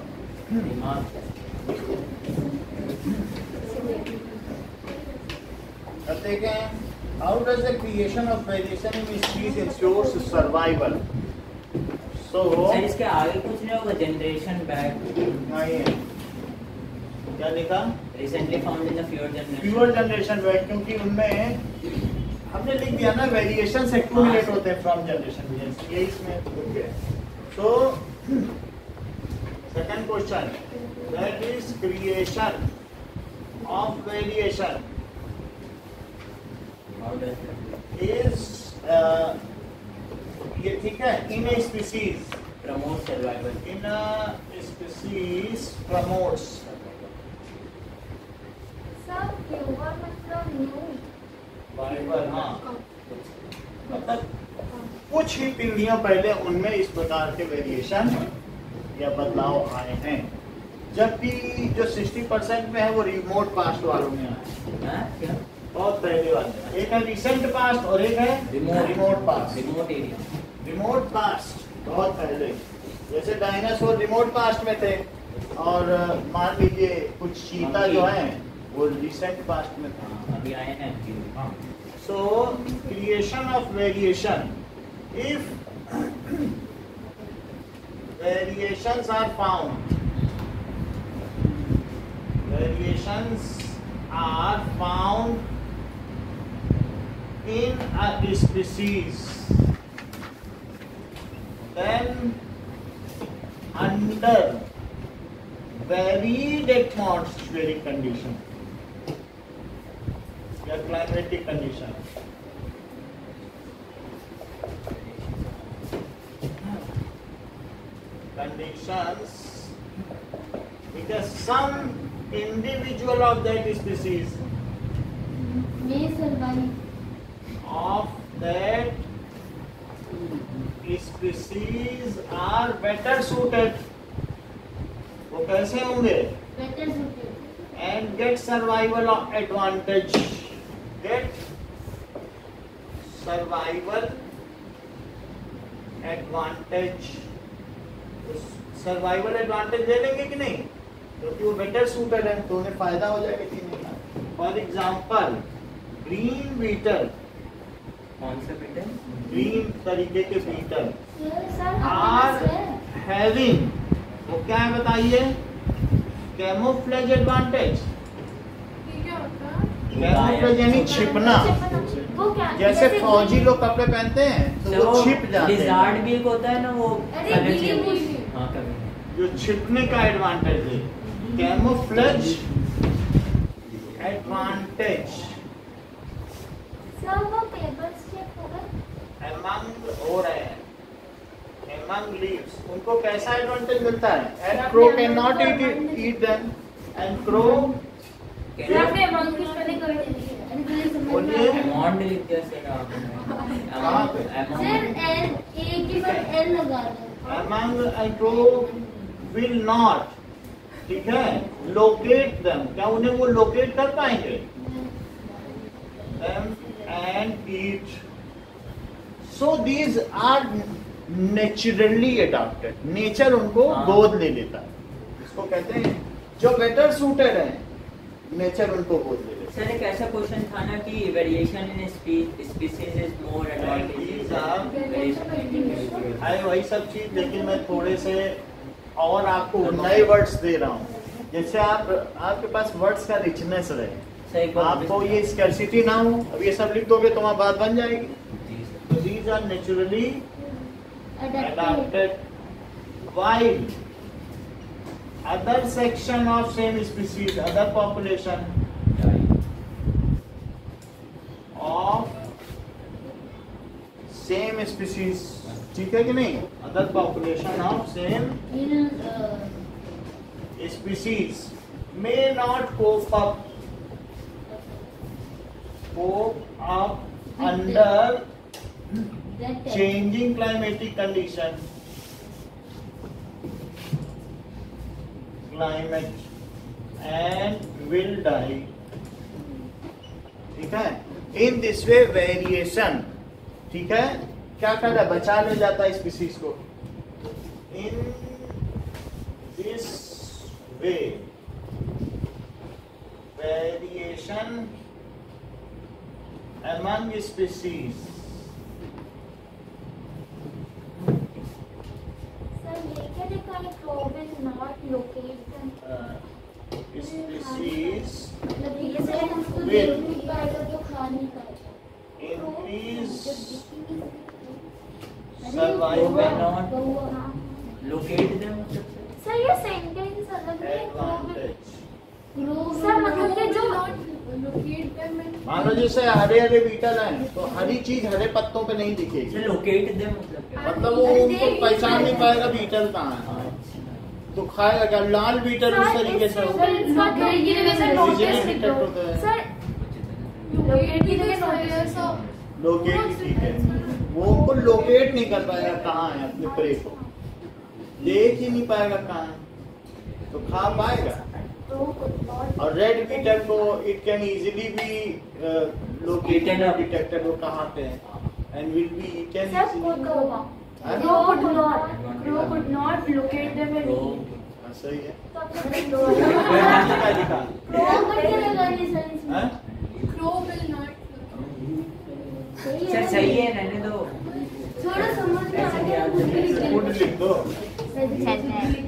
अब देखें, how does the creation of variation in species ensures survival. Sir इसके आगे कुछ नहीं होगा, जनरेशन बैक नहीं है। क्या लिखा? Recently found in the fewer generation. Pure generation में, क्योंकि उनमें हमने लिख दिया ना वेरिएशन एक्यूमुलेट होते हैं फ्रॉम जनरेशन टू, ये इसमें भूल गए। So second question, that is creation of variation How does that is ये ठीक है, in a species, promote survival? In a species promotes. Sir pure मतलब न्यू। बाइबल, हाँ, मतलब कुछ ही पीढ़ियों पहले उनमें इस प्रकार के वेरिएशन या बदलाव आए हैं, जबकि जो 60% में है वो रिमोट पास्ट वालों में आए, हाँ? क्या? बहुत पहले वाले। एक है रिसेंट पास्ट और एक है remote past. Remote area. Remote past बहुत पहले, जैसे डायनासोर रिमोट पास्ट में थे, और मान लीजिए कुछ चीता जो है वो रिसेंट पास्ट में था। हाँ, अभी आए हैं few. So, creation of variation. If variations are found, in a species, then under varied atmospheric condition, या climatic condition, conditions, because some individual of that species may survive. of that species are better suited, वो कैसे होंगे? Better suited. And get survival advantage, get survival advantage, survival advantage ले लेंगे कि नहीं, क्योंकि वो बेटर सूटेड है तो उन्हें फायदा हो जाएगा कि नहीं। फॉर एग्जाम्पल ग्रीन बीटल, कौन सा beetle? ग्रीन तरीके के बीटल सर आर हैविंग, वो क्या है बताइए? Camouflage advantage. ये क्या होता है? कैमोफ्लेज यानी छिपना, वो क्या? जैसे फौजी लोग कपड़े पहनते हैं तो वो छिप जाते हैं, Lizard भी एक होता है ना वो। अरे कलर गिली change- मुली। हाँ, कभी। जो छिपने का एडवांटेज है, कैमोफ्लेज एडवांटेज। सर वो पेपर स्टेप होगा। among हो रहे हैं, among leaves, उनको कैसा एडवांटेज मिलता है? And crow cannot eat them, and crow आपने अमाउंट कुछ पहले कर दी। बोलिए। Amount लिख दिया सर आपने। कहाँ पे? Amount- सर एल ए के बाद एल लगा दो। among and crow will not, ठीक है, locate them, क्या उन्हें वो locate कर पाएंगे? Them and eat. So these are naturally adapted. Nature उनको हाँ। गोद ले लेता है, इसको कहते हैं जो better suited है, नेचर उनको गोद ले लेता सर एक ऐसा क्वेश्चन था ना कि variation in species is more advantages. है। है वही सब चीज, लेकिन मैं थोड़े से और आपको नए वर्ड्स दे रहा हूँ, जैसे आपके पास वर्ड्स का रिचनेस रहे, सही बात। आपको ये स्कैर्सिटी ना हो। अब ये सब लिख दोगे तो वहाँ बात बन जाएगी। तो these are naturally adapted, while other section of same species, other population of same species, ठीक है कि नहीं? Other population of same species may not cope up under changing climatic condition, climate, and will die, ठीक है? In this way variation, ठीक है, क्या कर रहा है? बचा ले जाता है स्पीसीज को। In this way variation among species, sir ये क्या लिखा है? Crow will not locate them. species मतलब ये से हमको With- देख नहीं पाएगा तो खा नहीं पाएगा। increase They survival were not हाँ। locate them. सर ये सेंटेंस अलग है। advantage। सर मतलब कि जो मान लो जैसे हरे हरे बीटल हैं तो हरी चीज हरे पत्तों पे नहीं दिखेगी, So locate them मतलब क्या? मतलब वो उनको पहचान नहीं पाएगा बीटल कहाँ है, तो खाएगा क्या? लाल बीटल उस तरीके से होगा। लोकेट ही ठीक है, वो उनको लोकेट नहीं कर पाएगा कहाँ है अपने प्रे को, देख ही नहीं पाएगा कहाँ है, तो खा पाएगा। और रेड बीटल को it can easily be located और डिटेक्टेड वो कहाँ पे है एंड विल बी ईटन सही है। क्या लिखा? हैं? सर सही है, रहने दो। गुड लिख दो,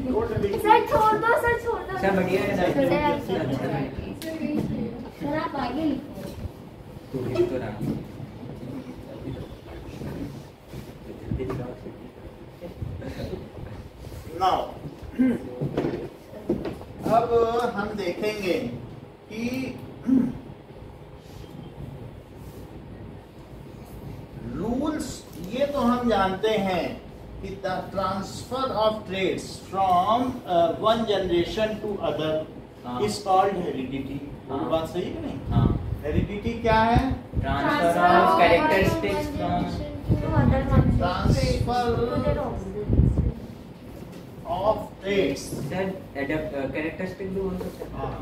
गुड लिख सर छोड़ दो, सर छोड़ दो। सर बढ़िया है सर। सर आप आगे लिखो। तू लिख तो रहा। नाउ अब हम देखेंगे कि रूल्स, ये तो हम जानते हैं कि the transfer of traits from one generation to other is called heredity. बात सही है कि नहीं? हाँ। हेरिडिटी क्या है? Transfer of characteristics from transfer of traits, sir characteristic भी बोल सकते हैं।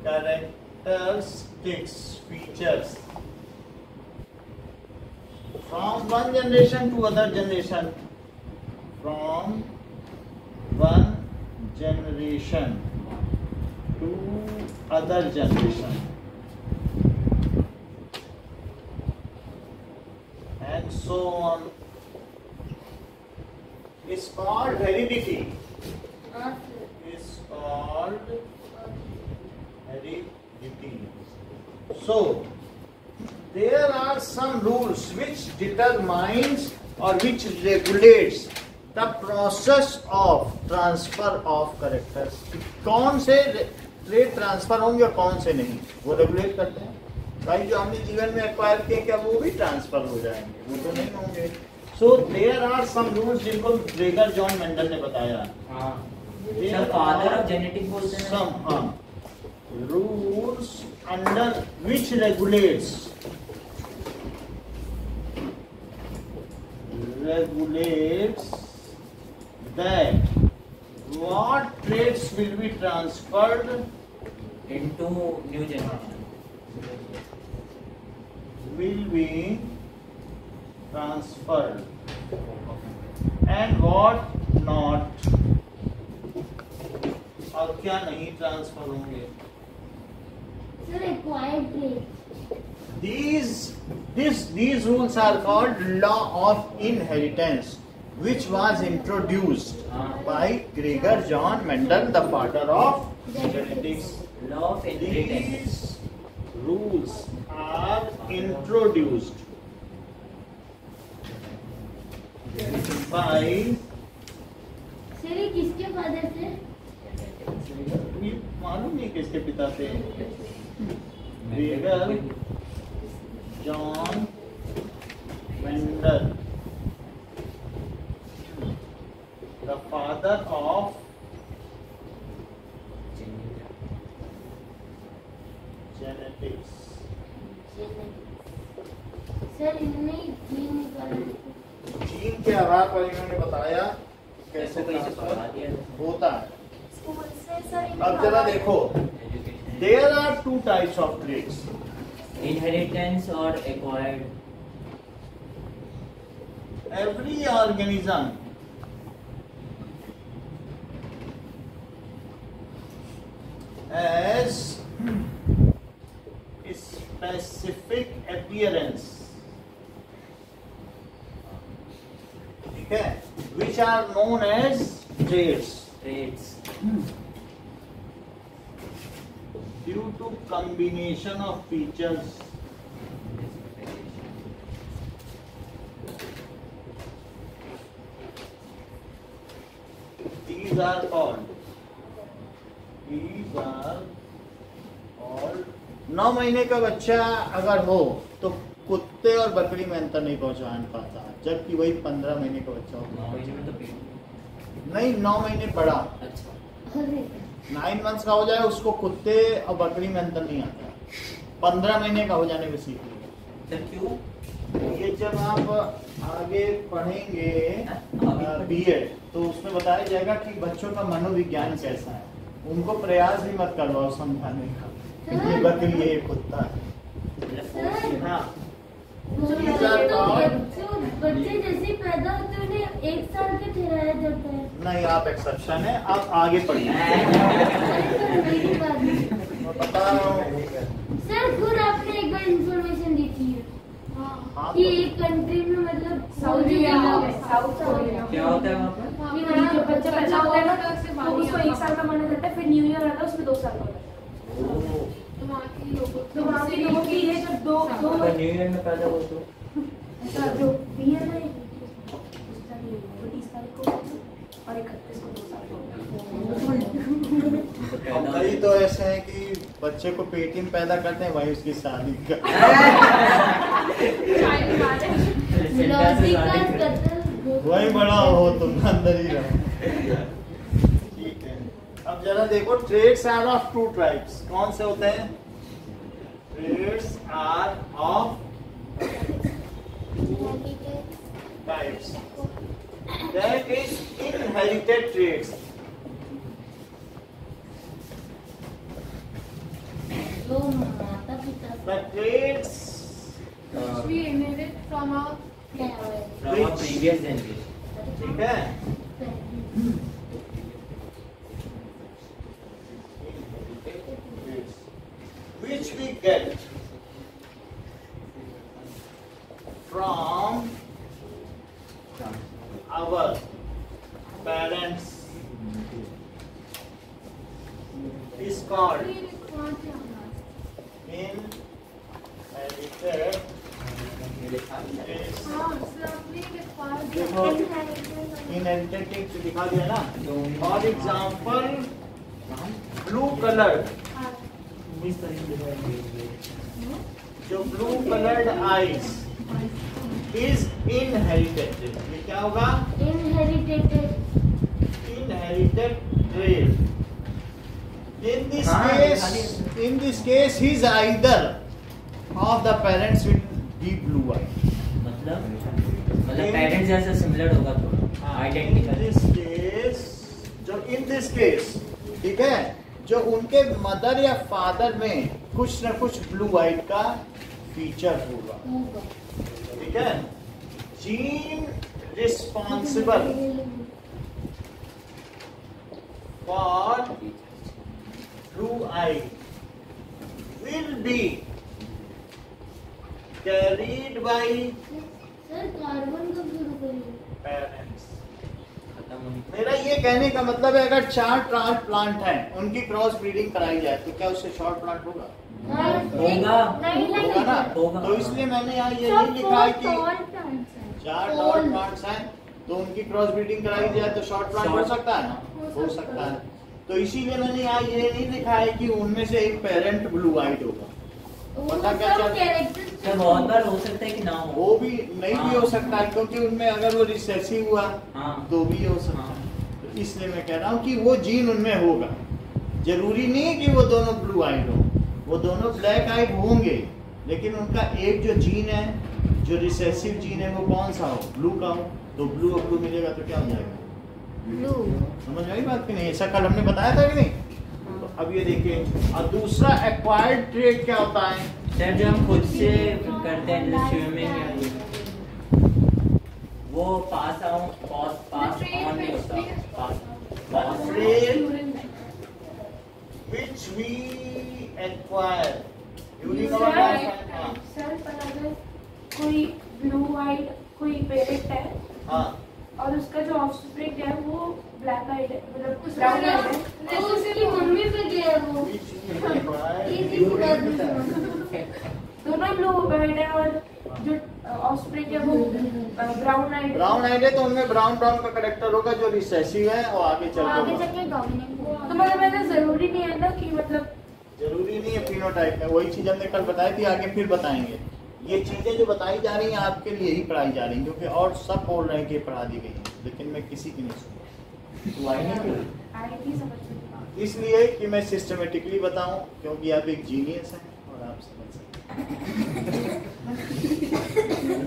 characteristics, features from one generation to other generation, from one generation to other generation, and so on, is called heredity. Is called heredity. So there are some rules which determines or which regulates the process of transfer of characters. कौन से trade transfer होंगे और कौन से नहीं, वो regulate करते हैं। भाई जो हमने जीवन में एक्वायर किए क्या वो भी ट्रांसफर हो जाएंगे? वो तो नहीं होंगे। So there are some rules जिनको ग्रेगर जॉन मेंडल ने बताया। हाँ। सर फादर ऑफ जेनेटिक बोलते हैं। Some rules under which regulates that what traits will be transferred into new generation. will be transferred and what not, और क्या नहीं transfer होंगे। Sir acquired trade. These rules are called law of inheritance, which was introduced by Gregor John Mendel, the father of genetics. Law of inheritance. These rules are introduced by sir ये किसके father थे? ये मालूम नहीं किसके पिता थे। Gregor John Mendel, the father of genetics. Sir इनमें जीन निकाला। जीन के आधार पर इन्होंने बताया कैसे कैसे ट्रांसफर बता दिया। होता है। स्कूल से सर अब जरा देखो, there are two types of traits. Inheritance or acquired. Every organism has specific appearance, ठीक है, which are known as traits. Traits. Due to combination of features these are called 9 महीने का बच्चा अगर हो तो कुत्ते और बकरी में अंतर नहीं पहुंचा पाता, जबकि वही 15 महीने का बच्चा हो 9 महीने में तो नहीं 9 महीने बड़ा अच्छा 9 मंथ्स का हो जाए उसको कुत्ते और बकरी में अंतर नहीं आता, 15 महीने का हो जाने पे सीख लेगा। तो क्यों? ये जब आप आगे पढ़ेंगे बीएड तो उसमें बताया जाएगा कि बच्चों का मनोविज्ञान कैसा है, उनको प्रयास भी मत करवाओ समझाने का ये बकरी है ये कुत्ता है। हाँ बच्चे जैसे पैदा होते हैं उन्हें 1 साल के ठहराया जाता है। नहीं आप एक्सेप्शन है, आप आगे पढ़िए। मैं बता रहा हूँ सर खुद आपने एक बार इंफॉर्मेशन दी थी हाँ, कि एक कंट्री में मतलब साउथ कोरिया क्या होता है वहाँ पर? कि वहाँ जो बच्चा पैदा होता है ना तो उसको 1 साल का माना जाता है, फिर न्यू ईयर आता है उसमें 2 साल का होता है। तो वहाँ के लोगों की ये जब दो अगर न्यू ईयर में पैदा हो तो ऐसा जो ईयर है 30 तारीख को और 31 को 2 साल का होता और कई तो ऐसे हैं कि बच्चे को पेटी में पैदा करते हैं वही उसकी शादी का वही बड़ा हो तुम अंदर ही रहो। ठीक है, अब जरा देखो ट्रेड्स आर ऑफ 2 टाइप्स, कौन से होते हैं? Traits are of 2 types, that is inherited traits. जो माता पिता The traits we inherit from our from a previous generation. ठीक है, which we get from our parents is called inherited traits. देखो इनहेरिटेड ट्रेट्स दिखा दिया ना, फॉर एग्जाम्पल ब्लू कलर, जो blue coloured eyes is inherited, ये क्या होगा? Inherited trait. In this case he is either of the parents will be blue eye, मतलब parents जैसा सिमिलर होगा तो आइडेंटिकल। in this case ठीक है, जो उनके मदर या फादर में कुछ न कुछ ब्लू आइट का फीचर होगा, ठीक है। Gene responsible for blue eye will be carried by sir carbon कब शुरू करेंगे? parents। खत्म होने मेरा ये कहने का मतलब है अगर 4 ट्रांसप्लांट हैं उनकी क्रॉस ब्रीडिंग कराई जाए तो क्या उससे शॉर्ट प्लांट होगा? होगा। होगा ना। होगा। तो इसलिए मैंने यहाँ ये नहीं लिखा है कि 4 टॉल प्लांट्स हैं तो उनकी क्रॉस ब्रीडिंग कराई जाए तो शॉर्ट प्लांट हो सकता है ना, हो सकता है। तो इसीलिए मैंने यहाँ ये नहीं लिखा है कि उनमें से एक पेरेंट ब्लू आइट होगा। पता क्या चलता है, तो बहुत बार हो सकता है कि ना हो। वो भी नहीं भी हो सकता है क्योंकि उनमें अगर वो रिसेसिव हुआ हाँ। तो भी हो सकता है। तो इसलिए मैं कह रहा हूँ कि वो जीन उनमें होगा, जरूरी नहीं है कि वो दोनों ब्लू आइड हो, वो दोनों ब्लैक आइड होंगे, लेकिन उनका एक जो जीन है जो रिसेसिव जीन है वो कौन सा हो? ब्लू का हो। तो ब्लू और ब्लू मिलेगा तो क्या हो जाएगा? ब्लू। समझ आई बात कि नहीं? ऐसा कल हमने बताया था कि नहीं? तो अब ये देखिए, और दूसरा एक्वायर्ड ट्रेट क्या होता है? सर जो हम खुद से करते हैं जैसे स्विमिंग या ये, वो पास ऑन नहीं होता। Pass trait which we acquire during our lifetime। Sir पर अगर कोई ब्लू आइड कोई पेरेंट है हाँ, और उसका जो ऑफस्प्रिंग है वो ब्लैक आइड है, मतलब ब्राउन आइड है, तो उसकी मम्मी पे गया वो। which we acquire blue head है और जो ऑस्प्रिंग है वो ब्राउन आइड। ब्राउन आइड है तो उनमें ब्राउन का करेक्टर होगा जो रिसेसिव है और आगे चल आगे के जाके डोमिनेंट। तो मतलब ऐसा जरूरी नहीं है ना कि मतलब जरूरी नहीं है फिनोटाइप में। वही चीज हमने कल बताई थी, आगे फिर बताएंगे। ये चीजें जो बताई जा रही हैं आपके लिए ही पढ़ाई जा रही हैं, क्योंकि और सब बोल रहे हैं कि पढ़ा दी गई है, लेकिन मैं किसी की नहीं सुन तो आई नहीं। आई थी समझ में। इसलिए कि मैं सिस्टमेटिकली बताऊं, क्योंकि आप एक जीनियस हैं और आप समझ सकते हैं।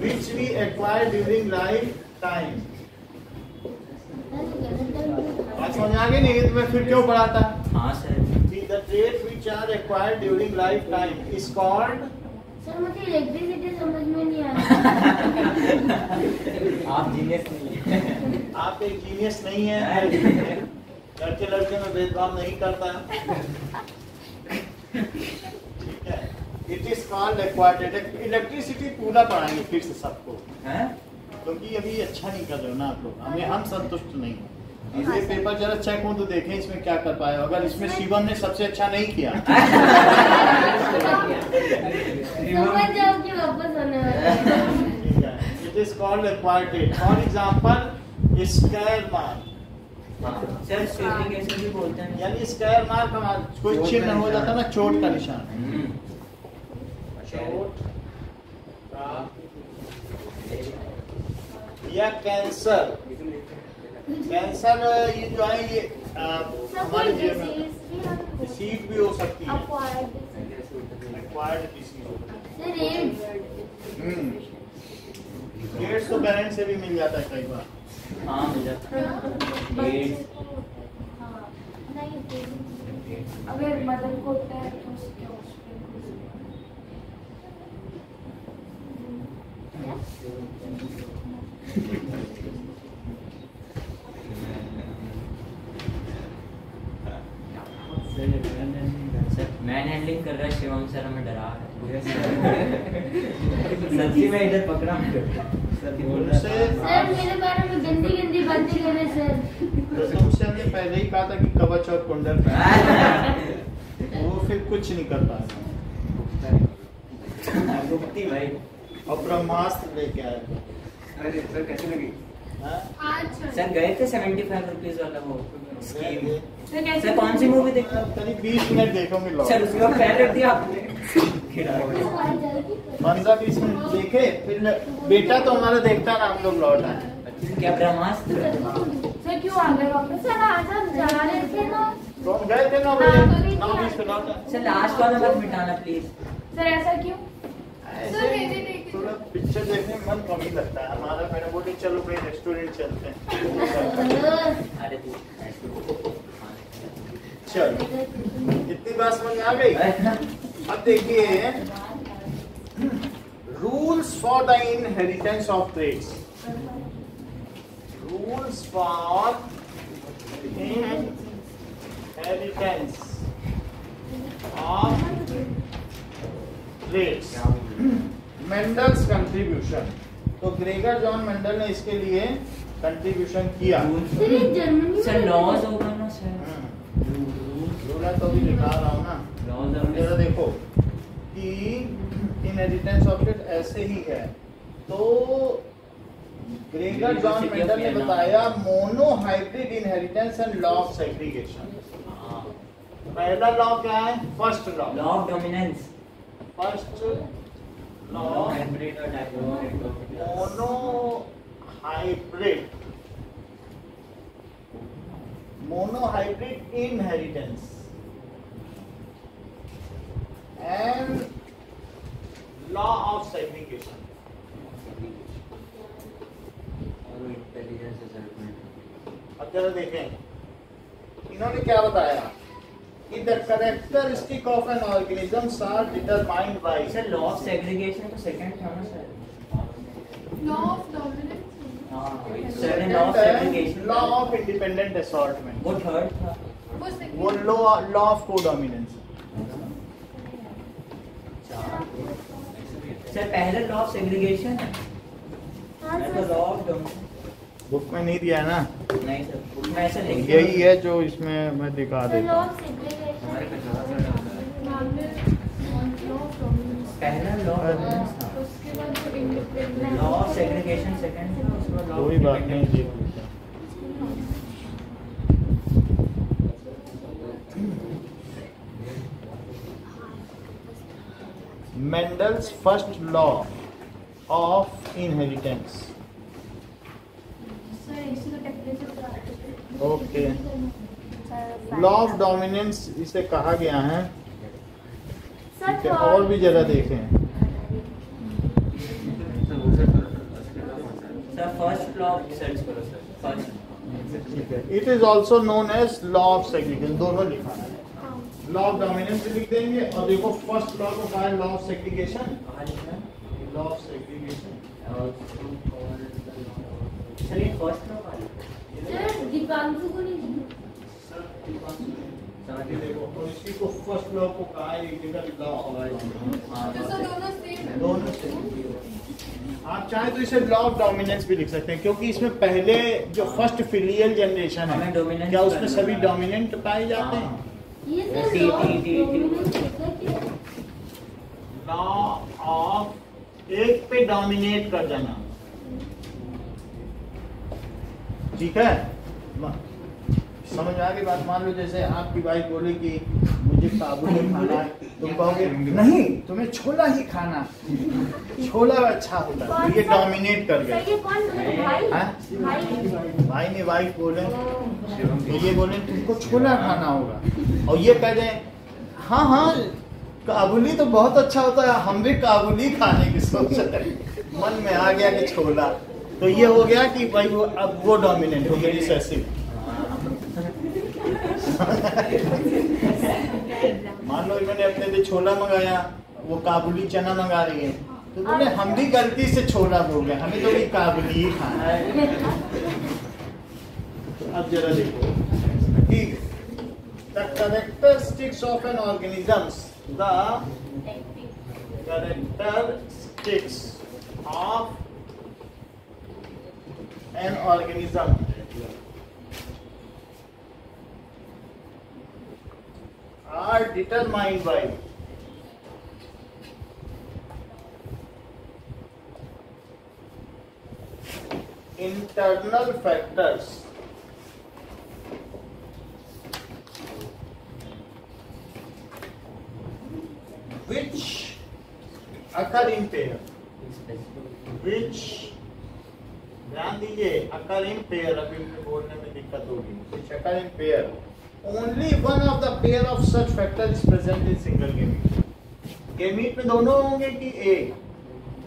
Which we acquire during lifetime. आज समझ आ गई नहीं तो मैं फिर क्यों पढ़ाता। हाँ sir. The traits which are acquired during lifetime is called। Sir मुझे इलेक्ट्रिसिटी समझ में नहीं आ रहा। आप जीनियस नहीं हैं। आप एक जीनियस नहीं है। लड़के लड़के में भेदभाव नहीं करता। ठीक है। It is called acquired. Electricity पूरा पढ़ाएंगे फिर से सबको, क्योंकि अभी अच्छा नहीं कर रहे हो ना आप लोग। हम संतुष्ट नहीं हैं। ये पेपर जरा चेक हो तो देखें इसमें क्या कर पाए। अगर इसमें शिवम ने सबसे अच्छा नहीं किया समझ जाओ कि वापस आने वाला है। It is called acquired trait. For example square mark. Sir segregation भी बोलते हैं, यानी स्क्वायर मार्क हमारा कोई चिन्ह हो जाता है ना, चोट का निशान। चोट का या कैंसर। कैंसर ये जो है ये हमारे जीवन में सीट भी हो सकती है। एक्वायर्ड डिसीज सर एड्स तो पेरेंट्स से भी मिल जाता है कई बार। हाँ मिल जाता है। अगर मदर को होता है तो उसके ऑस्प्रिंग मैन हैंडलिंग कर रहा है शिवम सर, हमें डरा है। सच्ची में इधर पकड़ा सर मेरे बारे में गंदी गंदी बातें कर रहे सर। तुमसे हमने पहले ही कहा था कि कवच और कुंडल वो फिर कुछ नहीं कर पाया। रुकती भाई। और ब्रह्मास्त्र लेके आए थे। अरे सर कैसे लगी? आज सर गए थे 75 रुपीज वाला वो स्कीम। सर कैसे सर कौन सी मूवी देखी? करीब 20 मिनट देखोगे लोग। सर उसके बाद पैर रख दिया आपने। 15-20 मिनट देखे, फिर बेटा तो हमारा देखता ना, हम लोग लौट आए। क्या ब्रह्मास्त्र? सर क्यों आ गए वापस? सर आज हम जा रहे थे ना। तो हम गए थे 9 बजे, 9:20 पे लौट आए। सर लास्ट वाला मत मिटाना प्लीज। सर ऐसा क्यों? ऐसे थोड़ा पिक्चर देखने में मन कम ही लगता है हमारा। मैंने बोली चलो भाई रेस्टोरेंट चलते हैं। अरे तू चलो इतनी बात समझ में आ गई। अब देखिए rules for the inheritance of traits. Rules for inheritance of traits. Mendel's contribution. तो ग्रेगर जॉन मेंडल ने इसके लिए कंट्रीब्यूशन किया। सर ये जर्मनी सर लॉज होगा ना सर। रूल तो भी दिखा रहा हूँ ना। लॉज जरा देखो कि इनहेरिटेंस ऑफ ट्रेड ऐसे ही है। तो ग्रेगर जॉन मेंडल ने बताया monohybrid inheritance and law of segregation. पहला लॉ क्या है? First law of dominance. First law hybrid और diagonal. Monohybrid inheritance and law of segregation. अब जरा देखें इन्होंने क्या बताया कि the characteristic of an organism are determined by. Sir law of segregation तो सेकंड था ना सर। Law of dominance. हाँ sir law of segregation. Law of independent assortment वो थर्ड था। वो लॉ ऑफ कोडोमिनेंस। सर पहले लॉ ऑफ सेग्रीगेशन है। मैं तो लॉ ऑफ डोमिनेंस बुक में नहीं दिया है ना। नहीं सर बुक में ऐसा लिखा है। यही है जो इसमें मैं दिखा देता हूँ। हमारे पे पहला लॉ डोमिनेंस था, उसके बाद जो independent law of segregation second था, उसके बाद लॉ कोई बात नहीं जी। Mendel's first law of inheritance. Okay. Law of dominance इसे कहा गया है। ठीक है, और भी जरा देखें। सर फर्स्ट लॉ सर्च करो सर, फर्स्ट। ठीक है, it is also known as law of segregation, दोनों लिखा है। लॉ ऑफ डोमिनेंस भी लिख देंगे और देखो फर्स्ट लॉ को कहा है लॉ ऑफ सेग्रीगेशन। कहाँ लिखा है? लॉ ऑफ सेग्रीगेशन चलिए फर्स्ट लॉ का लिखो। सर दीपांशु को नहीं ये देखो, और इसी को फर्स्ट लॉ को कहा है लॉ ऑफ तो सर दोनों सेम है। दोनों से आप चाहे तो इसे लॉ ऑफ डोमिनेंस भी लिख सकते हैं, क्योंकि इसमें पहले जो फर्स्ट फिलियल जनरेशन हमें है, dominant क्या उसमें करना सभी है। डोमिनेंट पाए जाते हैं? ये T, sir T, T, T. Law of एक पे डोमिनेट कर जाना, ठीक है? समझ आ गई बात? मान लो जैसे आपकी वाइफ बोले कि मुझे काबुली खाना है, तुम कहोगे नहीं तुम्हें छोला ही खाना, छोला अच्छा होता है, तो ये डोमिनेट कर सर गए। ये कौन भाई हाँ? भाई भाई ने वाइफ बोले तो ये बोले तुमको छोला खाना होगा, और ये कह दें हाँ हाँ काबुली तो बहुत अच्छा होता है, हम भी काबुली खाने की सोच रहे हैं। मन में आ गया कि छोला, तो ये हो गया कि भाई वो अब वो डोमिनेंट हो गया, रिसेसिव। मान लो इन्होंने अपने लिए छोला मंगाया, वो काबुली चना मंगा रही है, तो बोले हम भी गलती से छोला बोल गए, हमें तो भी काबुली ही खाना है। तो अब जरा देखो, ठीक है, the characteristics of an organism, the characteristics of an organism are determined by internal factors which occur in pair, which ध्यान दीजिए occur in pair, अभी बोलने में दिक्कत होगी, which occur in pair. Only one of the pair of such factor is present in single gamete. Gamete में दोनों होंगे कि एक?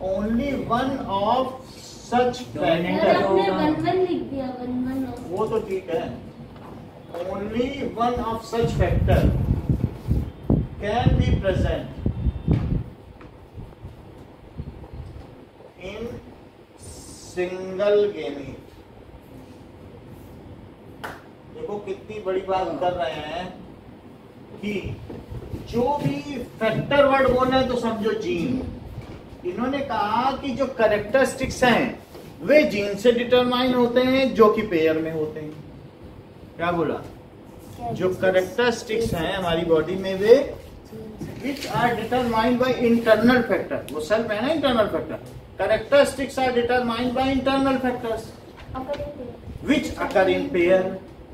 Only one of such sir factor. आपने 1-1 लिख दिया 1-1 वो तो ठीक है। Only one of such factor can be present in single gamete. देखो कितनी बड़ी बात कर रहे हैं कि जो भी फैक्टर वर्ड बोलना है तो समझो जीन। इन्होंने कहा कि जो कैरेक्टरिस्टिक्स हैं वे जीन से डिटरमाइन होते हैं जो कि पेयर में होते हैं। क्या बोला? जो कैरेक्टरिस्टिक्स हैं हमारी बॉडी में वे which are determined by internal factor, वो सेल्फ है ना internal factor. Characteristics are determined by internal factors which occur in pair,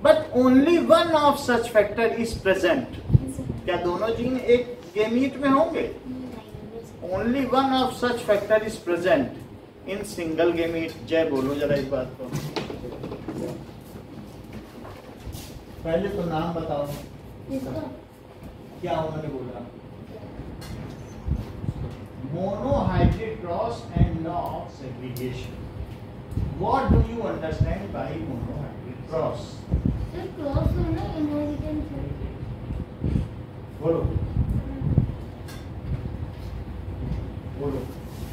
but only one of such factor is present. क्या दोनों जीन एक गेमीट में होंगे? Only one of such factor is present in single gamete. जय बोलो जरा इस बात को। पहले तो नाम बताओ, क्या उन्होंने बोला? Monohybrid cross and law of segregation. What do you understand by monohybrid cross? Sir cross होना इनहेरिटेंस है। बोलो बोलो।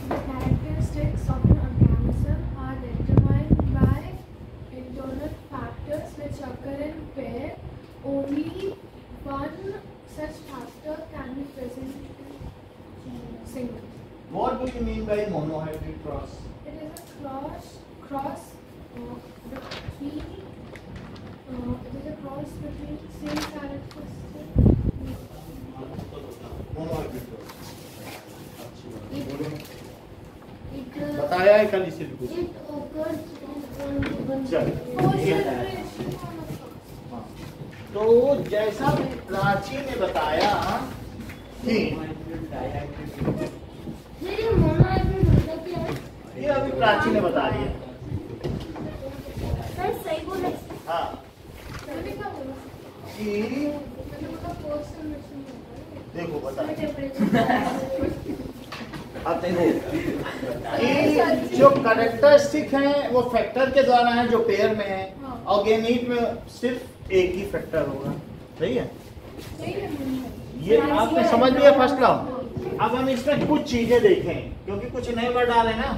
The characteristics of an organism are determined by internal factors which occur in pair. Only one such factor can be present in single. What do you mean by monohybrid cross? It is a cross between. It is a cross between same characteristic. monohybrid cross. अच्छा बताया है कल, इसीलिए पूछ। चल तो जैसा प्राची ने बताया कि ये अभी प्राची ने बता दिया। सही बोला। हाँ कि देखो बता, अब देखो कि जो कैरेक्टरिस्टिक हैं वो फैक्टर के द्वारा है जो पेयर में है, ऑर्गेनिक में सिर्फ एक ही फैक्टर होगा। सही है, ये आपने समझ लिया फर्स्ट लॉ। अब हम इसमें कुछ चीजें देखें क्योंकि कुछ नए वर्ड डाले ना।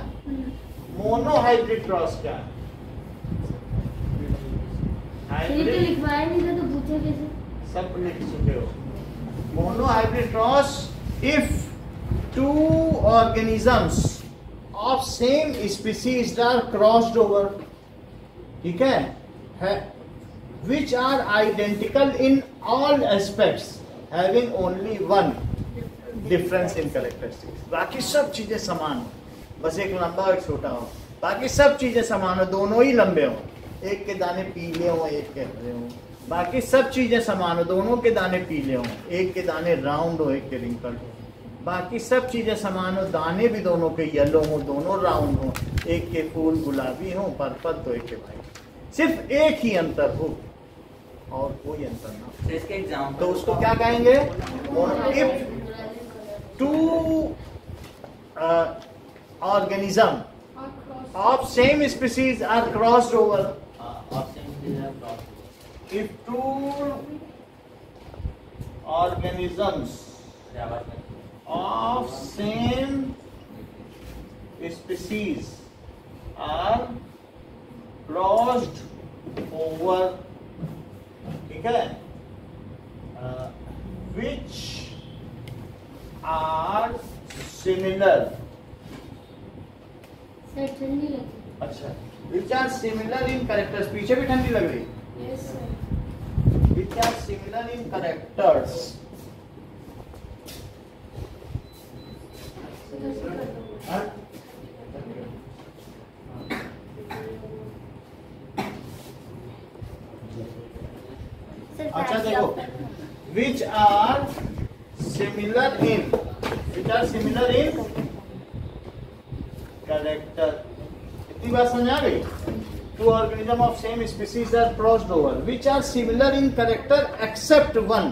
मोनोहाइब्रिड क्रॉस क्या है? हाइब्रिड लिखवाया नहीं था तो पूछे कैसे? सब लिख चुके हो। Monohybrid cross if two organisms of same species are crossed over, ठीक है, which are identical in all aspects having only one difference in characteristics। बाकी सब चीजें समान हो, बस एक लंबा और छोटा हो, बाकी सब चीजें समान हो, दोनों ही लंबे हो, एक के दाने पीले हो एक के हरे हो, बाकी सब चीजें समान हो, दोनों के दाने पीले हो, एक के दाने राउंड हो एक के रिंकल हो, बाकी सब चीजें समान हो, दाने भी दोनों के येलो हो, दोनों राउंड हो, एक के फूल गुलाबी हो पर्पल तो एक के वाइट, सिर्फ एक ही अंतर हो और कोई अंतर ना हो। इसके एग्जांपल तो उसको क्या कहेंगे? If two organism of same species are crossed over, if two organisms of same species are crossed over, ठीक है, which are similar, अच्छा, which are similar in characters, पीछे भी ठंडी लग रही, Yes, sir. which are similar in characters, हाँ? अच्छा देखो, which are similar in character, इतनी बात समझ आ गई? Two organisms of same species are crossed over, which are similar in character except one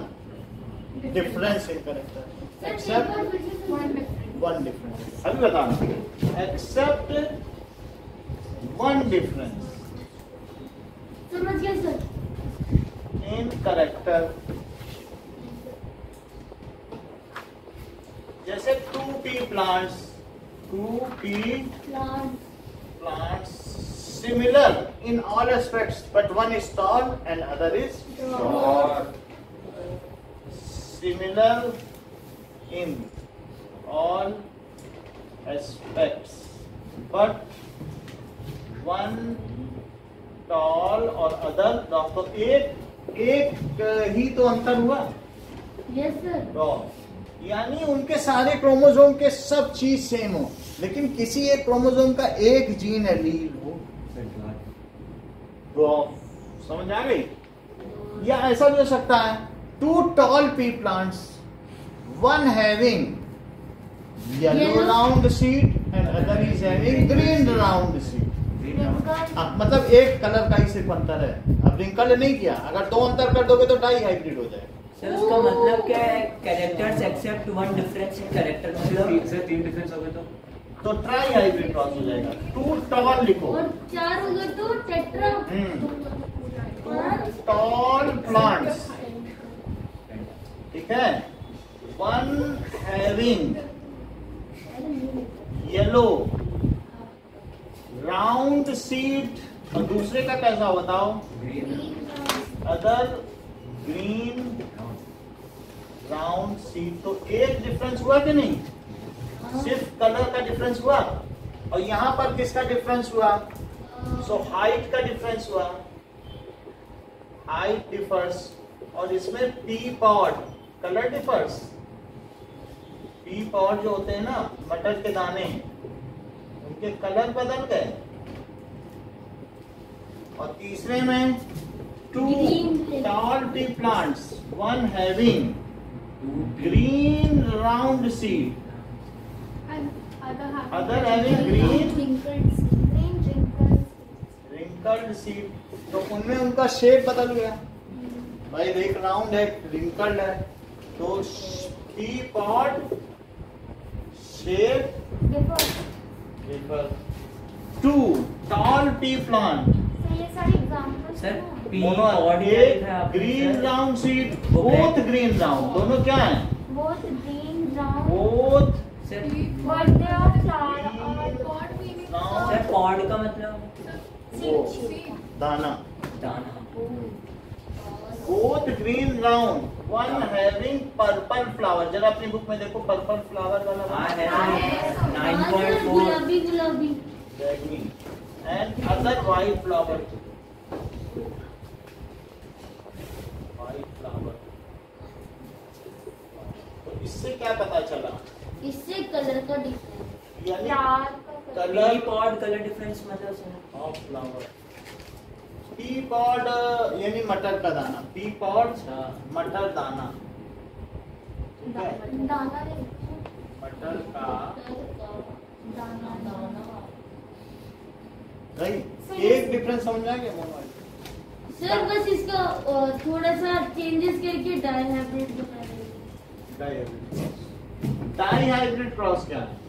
difference in character, except one difference। अभी बताना, except one difference समझ गया सर? in character, जैसे 2p plants plants similar in all aspects, but one is tall and other is short, similar in all aspects, but one tall और other short, तो एक ही तो अंतर हुआ। Yes sir. तो यानी उनके सारे क्रोमोसोम के सब चीज सेम हो, लेकिन किसी एक क्रोमोसोम का एक जीन एलील हो। तो समझ आ गई? या ऐसा भी हो सकता है, two tall pea plants, one having yellow round seed and other is having green round seed. मतलब एक कलर का ही सिर्फ अंतर है, अब रिंकल नहीं किया, अगर दो अंतर कर दोगे तो डाई हाइब्रिड हो जाएगा। सर उसका मतलब क्या है? Characters except one difference in character, मतलब तीन डिफरेंस हो गए तो ट्राई हाइब्रिड क्रॉस हो जाएगा। टू टॉल लिखो और 4 हो गए तो टेट्रा। टॉल प्लांट्स, ठीक है, one having yellow round seed और दूसरे का कैसा बताओ? Other green round seed. तो एक डिफरेंस हुआ कि नहीं? सिर्फ कलर का डिफरेंस हुआ, और यहां पर किसका डिफरेंस हुआ? सो हाइट का डिफरेंस हुआ, हाइट डिफर्स, और इसमें pea pod colour differs. Pea pod जो होते हैं ना, मटर के दाने, उनके कलर बदल गए। और तीसरे में two tall tea plants, one having green round seed, other having green wrinkled seed. तो उनमें उनका शेप बदल गया भाई, एक राउंड है, रिंकल्ड है। तो T pot shape differ. Two tall T plant, ये सारे एग्जांपल्स सर हैं। पी पॉड क्या लिखा है आपने? ग्रीन राउंड सीड, वो बोथ ग्रीन राउंड, दोनों क्या है? Both green round both sir but they are flower sir pod का मतलब दाना। दाना। Both green round, one having purple flower. जरा अपनी बुक में देखो पर्पल फ्लावर वाला हाँ है 9.4 गुलाबी गुलाबी and other white flower. White flower. तो इससे क्या पता चला? इससे कलर का डिफरेंस यानी pea colour pod colour difference मतलब sir of flower. Pea pod यानी मटर का दाना, पी पॉड मटर दाना, ठीक है? दाना मटर का दाना दाना राइट। एक डिफरेंस समझ आ गया मोबाइल? सर बस इसका थोड़ा सा चेंजेस करके डाई हाइब्रिड बता देंगे। डाई हाइब्रिड क्रॉस क्या है?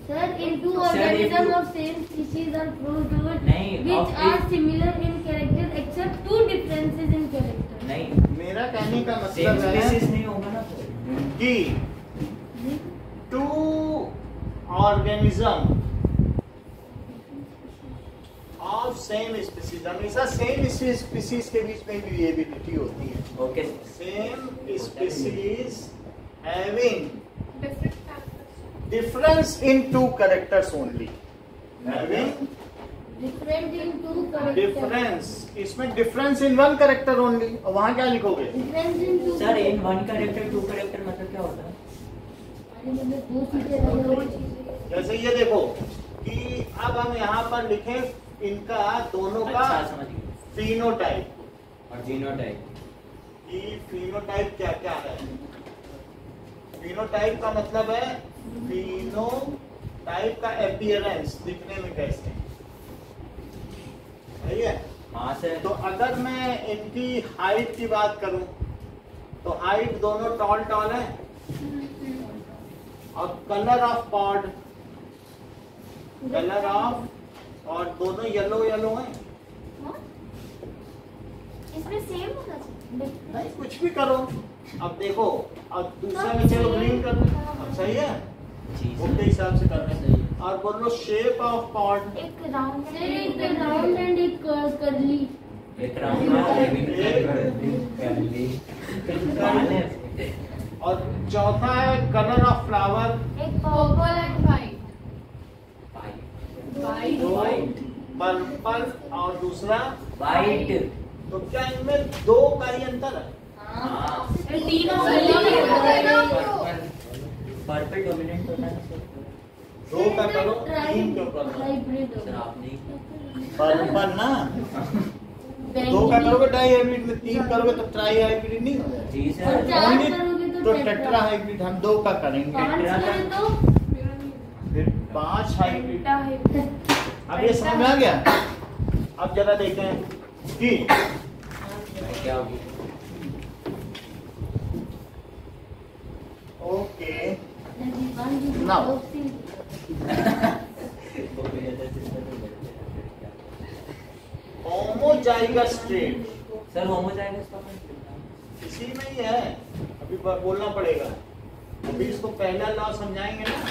Sir in two Sir, organisms if you- of same species are produced नहीं, which अब are if- similar in character except two differences in character. नहीं मेरा कहने का सेम मतलब है स्पीसीज नहीं होगा ना सर। कि two organism of same species, हमेशा सेम स्पीसीज के बीच में भी एबिलिटी होती है। Okay same species having different factors. difference in two characters only, having Different in two characters. difference, इसमें difference in one character only। और वहाँ क्या लिखोगे? Difference in two. Sir in one character two character मतलब क्या होता है? अरे मतलब दो चीजें अलग-अलग। जैसे ये देखो कि अब हम यहाँ पर लिखें इनका दोनों का अच्छा समझ गए। phenotype। और जीनोटाइप कि phenotype क्या क्या है? phenotype का मतलब है phenotype का appearance, दिखने में कैसे, सही है? हाँ सर। तो अगर मैं इनकी हाइट की बात करूं तो हाइट दोनों टॉल टॉल है। और colour of pod, colour of, और दोनों येलो येलो हैं। इसमें सेम होना चाहिए। नहीं कुछ भी करो। अब देखो, अब दूसरा में चलो ग्रीन कर लो, अब सही है, जी उसके हिसाब से कर रहे हैं। और बोलो शेप ऑफ पॉड, एक राउंड एंड एक कर्ली। एक राउंड और चौथा है कलर ऑफ फ्लावर। एक Purple and white. दो वाइट पर्पल और दूसरा, वाइट। तो क्या इनमें दो का ही अंतर है? पर्पल डोमिनेंट होता है ना सर। दो का करो, तीन क्यों करो? हाइब्रिड सर आपने पर्पल ना, दो का करोगे डाई हाइब्रिड में, तीन करोगे तो ट्राई हाइब्रिड नहीं होगा। जी और सर। चार Only करोगे तो तो टेट्रा हाइब्रिड हम दो का करेंगे, पांच करें तो फिर 5 हाइब्रिड। Hybrid. अब ये समझ में आ गया? अब जरा देखें कि क्या होगी? Okay Now. Homozygous trait sir homozygous का मतलब इसी में ही है, अभी बोलना पड़ेगा। अभी इसको पहला लॉ समझाएंगे ना,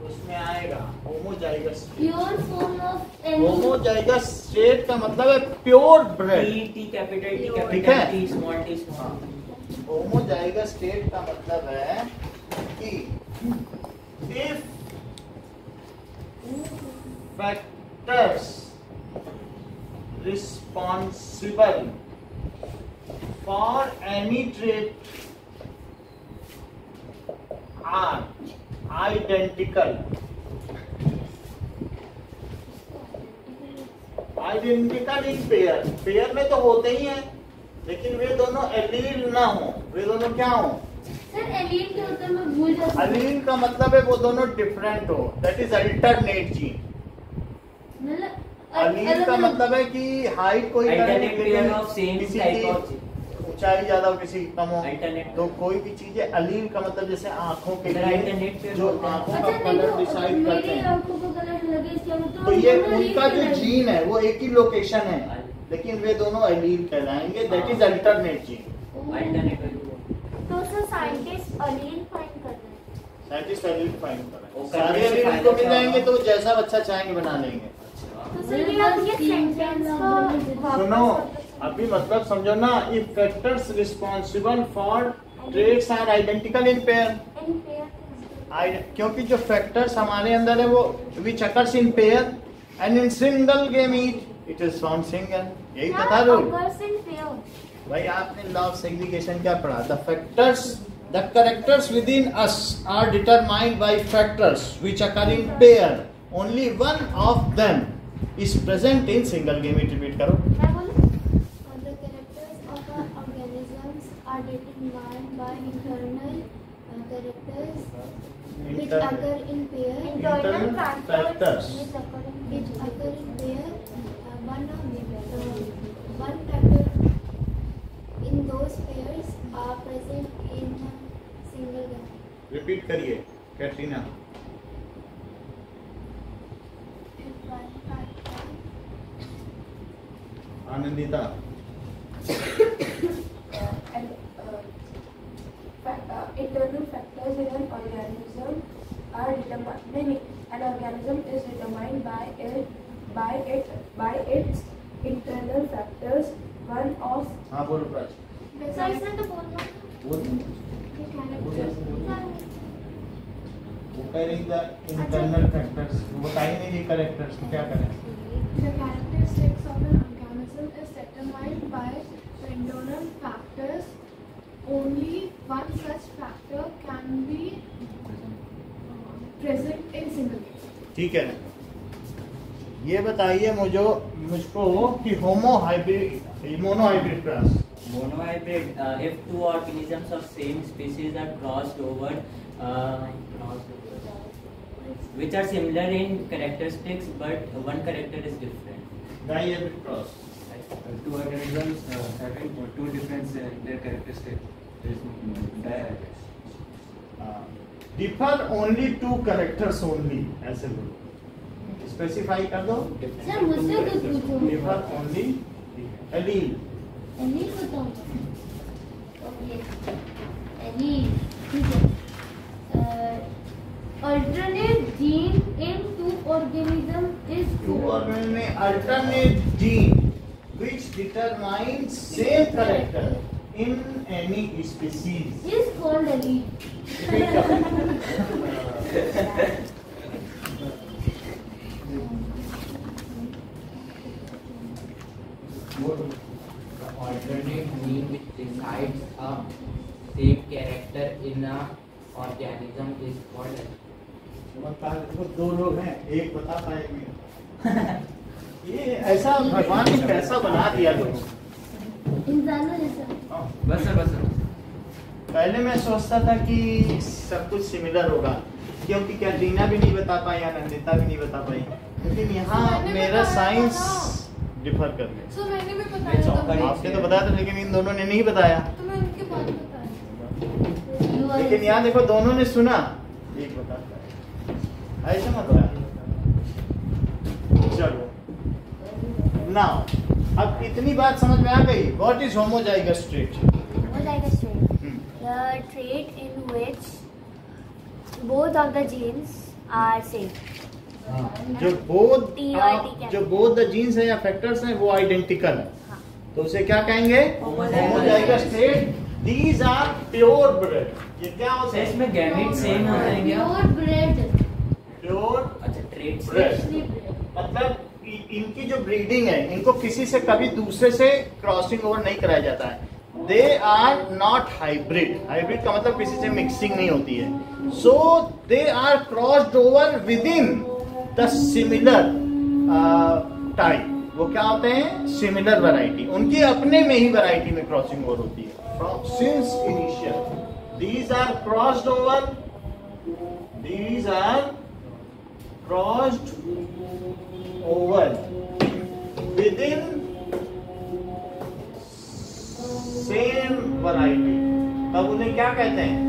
तो उसमें आएगा homozygous. Pure form of any. Homozygous state का मतलब है pure bread. T capital T ठीक है? Capital T small. Homozygous state का मतलब है कि if factors responsible for any trait are identical identical in pair, pair में तो होते ही हैं, लेकिन वे दोनों एलील ना हो, वे दोनों क्या हो? सर एलील क्या होता है, मैं भूल जाती हूँ। एलील का मतलब है वो दोनों डिफरेंट हो, दैट इज अल्टरनेट जीन। मतलब एलील का मतलब है कि हाइट कोई Alternate pair of same किसी type की of ऊंचाई ज्यादा हो, किसी की कम हो, Alternate। तो कोई भी चीज है। एलील का मतलब जैसे आंखों के इधर लिए alternate pair जो बोलते हैं। आंखों अच्छा का कलर नहीं, डिसाइड तो करते मेरी हैं, आंखों का कलर लगे इसका मतलब तो ये दोनों उनका एलील जो कहलाएंगे। जीन है वो एक ही लोकेशन है, लेकिन वे दोनों एलील कहलाएंगे, that is alternate gene. Alternate value। तो सर साइंटिस्ट एलील फाइंड कर रहे हैं। साइंटिस्ट एलील फाइंड कर रहे वो हैं, करने सारे से एलील फायदा को मिल क्या जाएंगे होगा? तो जैसा बच्चा चाहेंगे बना लेंगे। तो सर ये आप ये सेंटेंस को सुनो, अभी मतलब समझो ना, if factors responsible for traits are identical in pair, in pair क्योंकि जो फैक्टर्स हमारे अंदर है वो which occurs in pair and in single gamete it is found single, यही तो था रूल। occurs in pair। भाई आपने लॉ ऑफ सेग्रीगेशन क्या पढ़ा? The factors, the characters within us are determined by factors which occur in pair, only one of them is present in single gamete. Repeat करो। मैं बोलूं the characters of organisms are determined by internal characters which occur in pair, Internal factors. which occur in pair, one factor in those pairs are present in a single game. Repeat करिए Katrina. If one factor Anandita. Internal factors in an organism are determined. An organism is determined by its internal factors. One of हाँ बोलो प्राच। Sir इसने तो बोलना वो कह रही था इंटरनल फैक्टर्स, वो बता ही नहीं रही कैरेक्टर्स, क्या करें? The characteristics of an organism is determined by the internal factors. Only one such factor can be present in single case. ठीक है, ये बताइए मुझको कि homo hybrid monohybrid cross. Monohybrid, if two organisms of same species are crossed over, which are similar in characteristics, but one character is different. Dihybrid cross. Two organisms having two different their characteristics. Differ only two characters only, ऐसे बोलो, specify कर दो। Sir मुझसे कुछ पूछो। Differ only allele. Allele बताओ। Okay allele ठीक है। Alternate gene in two organism is two organism में alternate gene which determines same character in any species. is called allele. The alternate gene which decides a same character in a organism is called देखो दो लोग हैं, एक बता पाएंगे। ये ऐसा भगवान ने कैसा बना दिया लोग। इंसानों जैसा। बस सर पहले मैं सोचता था कि सब कुछ सिमिलर होगा, क्योंकि कैटरीना भी नहीं बता पाई, आनंदिता भी नहीं बता पाई, लेकिन यहाँ मेरा साइंस डिफर कर गया। So मैंने भी बताया था। आपने तो बताया था, लेकिन इन दोनों ने नहीं बताया। तो मैं उनके बाद बताया। लेकिन यहाँ देखो दोनों ने सुना, एक बताता है, ऐसा मत है। चलो नाउ अब इतनी बात समझ में आ गई। What is homozygous trait? Homozygous trait. The trait in which both of the genes are same. जो बोथ द जीन्स है या फैक्टर्स हैं वो आइडेंटिकल है, हाँ। तो उसे क्या कहेंगे? Homozygous trait. These are pure bred. ये क्या होता So, है? इसमें गैमेट सेम हो जाएंगे। Pure bred. प्योर अच्छा ट्रेड्स ब्रेड Freshly bred. मतलब इनकी जो ब्रीडिंग है, इनको किसी से कभी दूसरे से क्रॉसिंग ओवर नहीं कराया जाता है। They are not hybrid. Hybrid का मतलब किसी से मिक्सिंग नहीं होती है। So they are crossed over within the similar type, वो क्या होते हैं? Similar variety. उनकी अपने में ही वैरायटी में क्रॉसिंग ओवर होती है। Since initial these are crossed over, these are crossed over within same variety, तब उन्हें क्या कहते हैं?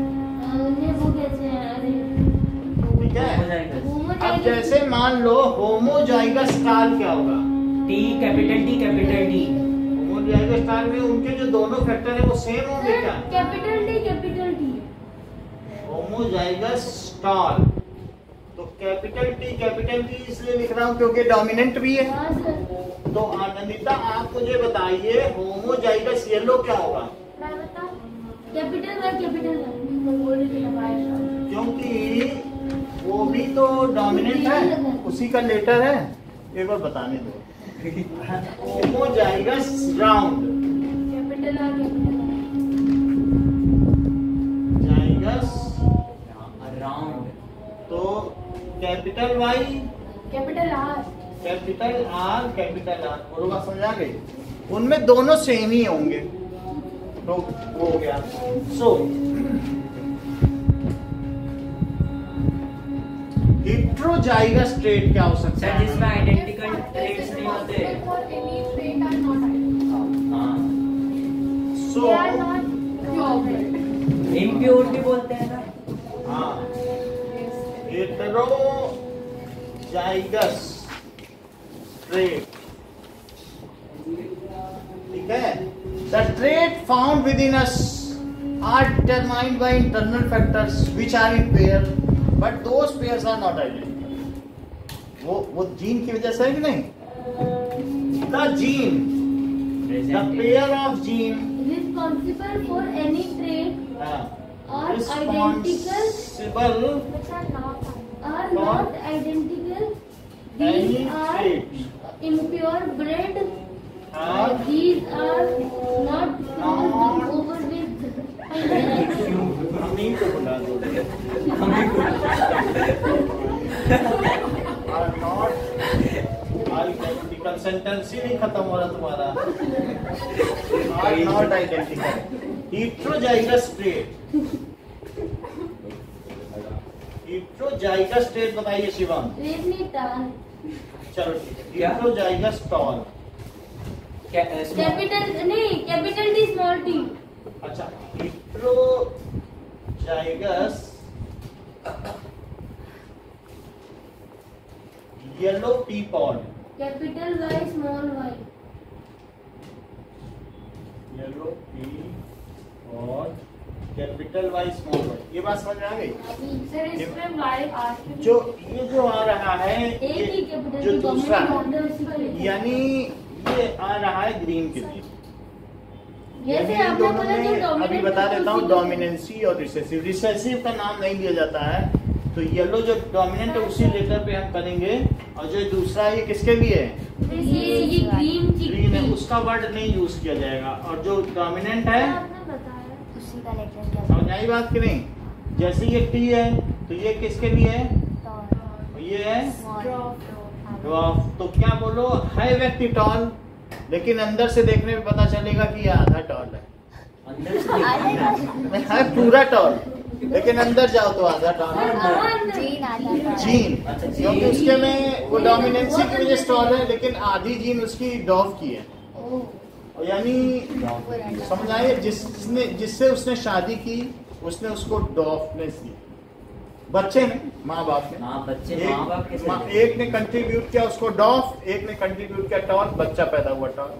उन्हें वो कहते हैं, अरे ठीक है। अब होमोजाइगस। जैसे मान लो होमोजाइगस स्टार क्या होगा? T capital D capital D। Homozygous star में उनके जो दोनों फैक्टर है वो सेम होंगे क्या? Capital D. होमोजाइगस स्टार, तो कैपिटल टी इसलिए लिख रहा हूँ क्योंकि डोमिनेंट भी है। हाँ सर। तो आनंदिता आप मुझे बताइए होमोजाइगस येलो क्या होगा? मैं बताऊं? Capital Y. क्योंकि वो भी तो डोमिनेंट है, उसी का लेटर है। एक बार बताने दो। Homozygous round, capital R capital zygous round, तो capital Y, capital R. Capital R, capital R. और बात समझ आ गई? उनमें दोनों सेम ही होंगे, तो वो हो गया। सो हेटेरोजाइगस ट्रेट क्या हो सकता सर है? जिसमें आइडेंटिकल ट्रेट्स नहीं होते। हाँ, सो इम्प्योर भी बोलते हैं ना। हाँ, हेटेरोजाइगस ट्रेट, ठीक है। The trait found within us are determined by internal factors which are in pair but those pairs are not identical. वो जीन की वजह से है कि नहीं? The gene, the pair of gene Responsible for any trait are identical, responsible are not identical. any These are trait impure bred. are These are not crossed over with. हमीं को बुला दो। are not identical, सेंटेंस ही नहीं खत्म हो रहा तुम्हारा। are not identical, heterozygous trait, heterozygous trait बताइए शिवम। Resnitan. चलो ठीक है, क्या? heterozygous tall। Capital नहीं, capital T small t. अच्छा, heterozygous yellow pea pod, Capital Y small y. yellow pea pod, capital Y small y। ये बात समझ में आ गई? सर इसमें वाई आर जो ये जो आ रहा है एक ही ये capital जो T दूसरा है, government यानी ये आ रहा है ग्रीन के लिए। जैसे यानी इन आपने दोनों बोला जो में dominant अभी बता है, देता हूँ उसी को- डोमिनेंसी और रिसेसिव। रिसेसिव का नाम नहीं लिया जाता है, तो येलो जो डोमिनेंट है उसी लेटर पे हम करेंगे। और जो दूसरा है ये किसके लिए है? ये ग्रीन ग्रीन है, उसका वर्ड नहीं यूज किया जाएगा। और जो डोमिनेंट है, आपने बताया उसी का लेटर क्या समझ आई बात कि नहीं? जैसे ये टी है तो ये किसके लिए है? और ये है ड्वार्फ। तो क्या बोलो, है व्यक्ति टॉल, लेकिन अंदर से देखने में पता चलेगा कि ये आधा टॉल है। अंदर से है पूरा टॉल, लेकिन अंदर जाओ तो आधा टॉल है। जीन आता जीन, अच्छा, जीन। क्योंकि उसके में वो डोमिनेंसी की वजह से टॉल है, लेकिन आधी जीन उसकी डॉफ की है। और यानी समझ आए, जिससे उसने शादी की उसने उसको डॉफनेस दी। बच्चे ने, माँ बाप ने, हाँ, बच्चे माँ बाप के साथ। एक ने कंट्रीब्यूट किया उसको डॉफ, एक ने कंट्रीब्यूट किया टॉल, बच्चा पैदा हुआ टॉल।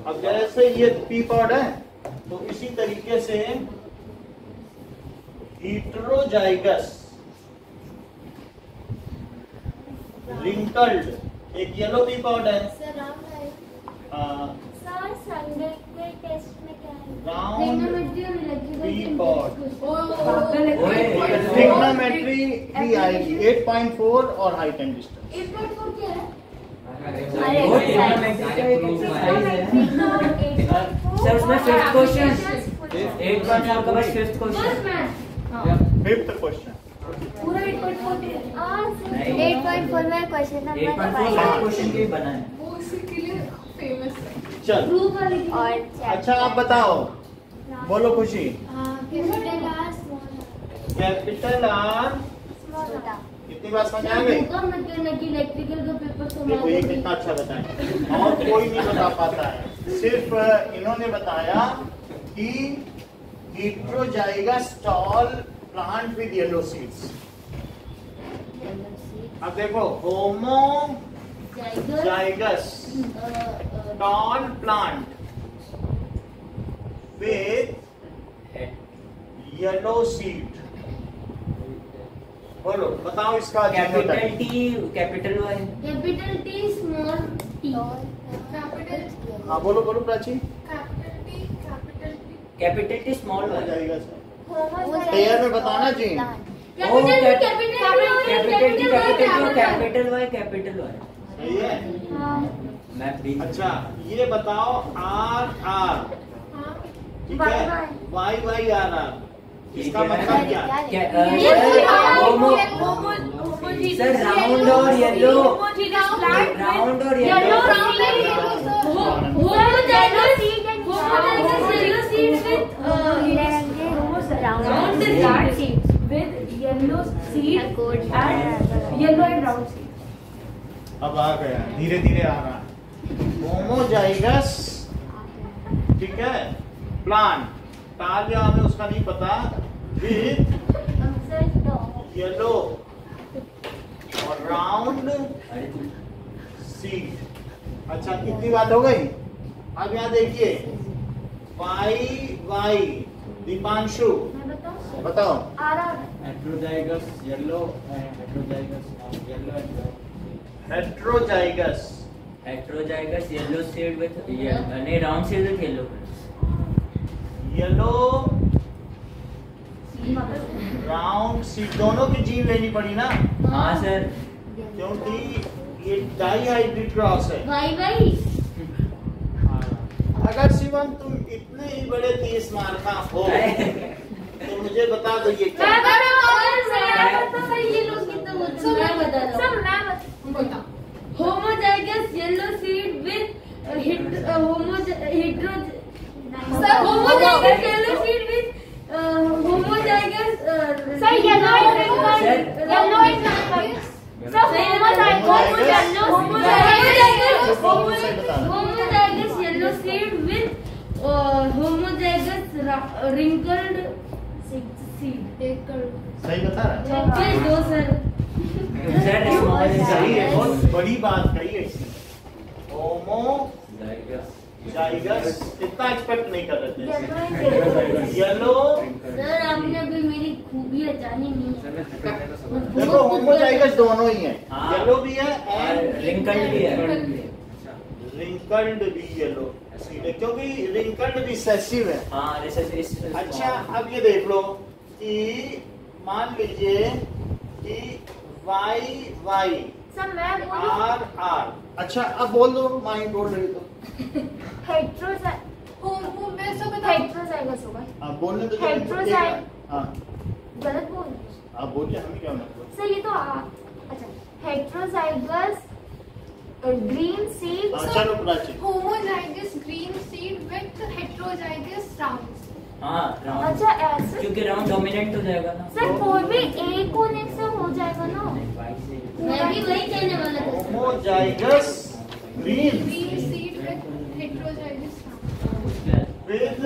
अब जैसे ये पी पॉड है तो इसी तरीके से हेटेरोजाइगस रिंकल्ड एक येलो पी पॉड है, सर संडे के टेस्ट में क्या है? Round pea pod. ओए, ट्रिग्नोमेट्री भी आएगी 8.4 और हाइट एंड डिस्टेंस। 8.4 क्या है? वो trigonometry का एक exercise है। सर उसमें फिफ्थ क्वेश्चन 8.4 का बस fifth first question. Math. Fifth question, पूरा 8.4 है। 8.4 में क्वेश्चन नंबर 8.4 5 फिफ्थ क्वेश्चन के ही बना है। चल ग्रुप वाली थी। और अच्छा आप बताओ, बोलो खुशी। Capital R small capital R छोटा। कितनी बार समझ आ गई? इलेक्ट्रिकल का पेपर देखो ये कितना अच्छा बताया, और कोई नहीं बता पाता है, सिर्फ इन्होंने बताया कि heterozygous tall plant with yellow seeds। अब देखो homozygous tall plant with yellow seed, बोलो बताओ इसका capital T capital Y capital T small T. Capital हाँ बोलो बोलो प्राची। कैपिटल टी स्मॉल हो वाई जाएगा सर, पेयर में बताना चाहिए। कैपिटल वाई सही है। मैं भी अच्छा ये बताओ आर आर, ठीक है, वाई वाई आर आर, इसका मतलब क्या है? सर राउंड और येलो, राउंड और येलो, अब आ गया, धीरे धीरे आ रहा है। होमोजाइगस, ठीक है, प्लांट, तालिया हमें उसका नहीं पता, विद येलो और राउंड सीड। अच्छा कितनी बात हो गई? अब यहाँ देखिए वाई वाई, दीपांशु बताओ। Heterozygous yellow and heterozygous yellow and brown. Heterozygous, heterozygous yellow seed with नहीं round seed with yellow, yellow round seed, दोनों की जीन लेनी पड़ी ना, हाँ सर क्योंकि ये डाइहाइब्रिड क्रॉस है। अगर शिवम तुम इतने ही बड़े 30 मार्का हो तो मुझे बता दो ये क्या है? Homozygous yellow seed with homozygous yellow seed with homozygous homozygous yellow seed with homozygous wrinkled seed. सही बता रहा है? दो सर सही है, बहुत बड़ी बात कही है इसने। होमोजाइगस इतना एक्सपेक्ट नहीं कर रहे थे। येलो, सर आपने अभी मेरी खूबी जानी नहीं। देखो होमोजाइगस दोनों ही है, हाँ। येलो भी है और और रिंकल्ड भी है, रिंकल्ड भी येलो, क्योंकि रिंकल्ड भी सेसिव है। हाँ रिसेसिव। अच्छा अब ये देख लो कि मान लीजिए कि वाई वाई सर मैं बोलूं आर आर, अच्छा अब बोल दो, माई बोल रही तो हेट्रोजाइगस होगा। हाँ बोलने तो Heterozygote। हाँ गलत बोल आप बोलिए, हमें क्या मतलब। सर ये तो अच्छा हेट्रोजाइगस ग्रीन सीड। हाँ चलो Prachi. Homozygous green seed with heterozygous rounds. हाँ राउंड, अच्छा ऐसे क्योंकि राउंड डोमिनेंट हो जाएगा ना सर कोई भी एक होने से हो जाएगा ना। मैं भी वही कहने वाला था। Homozygous green Green seed with heterozygous rounds. With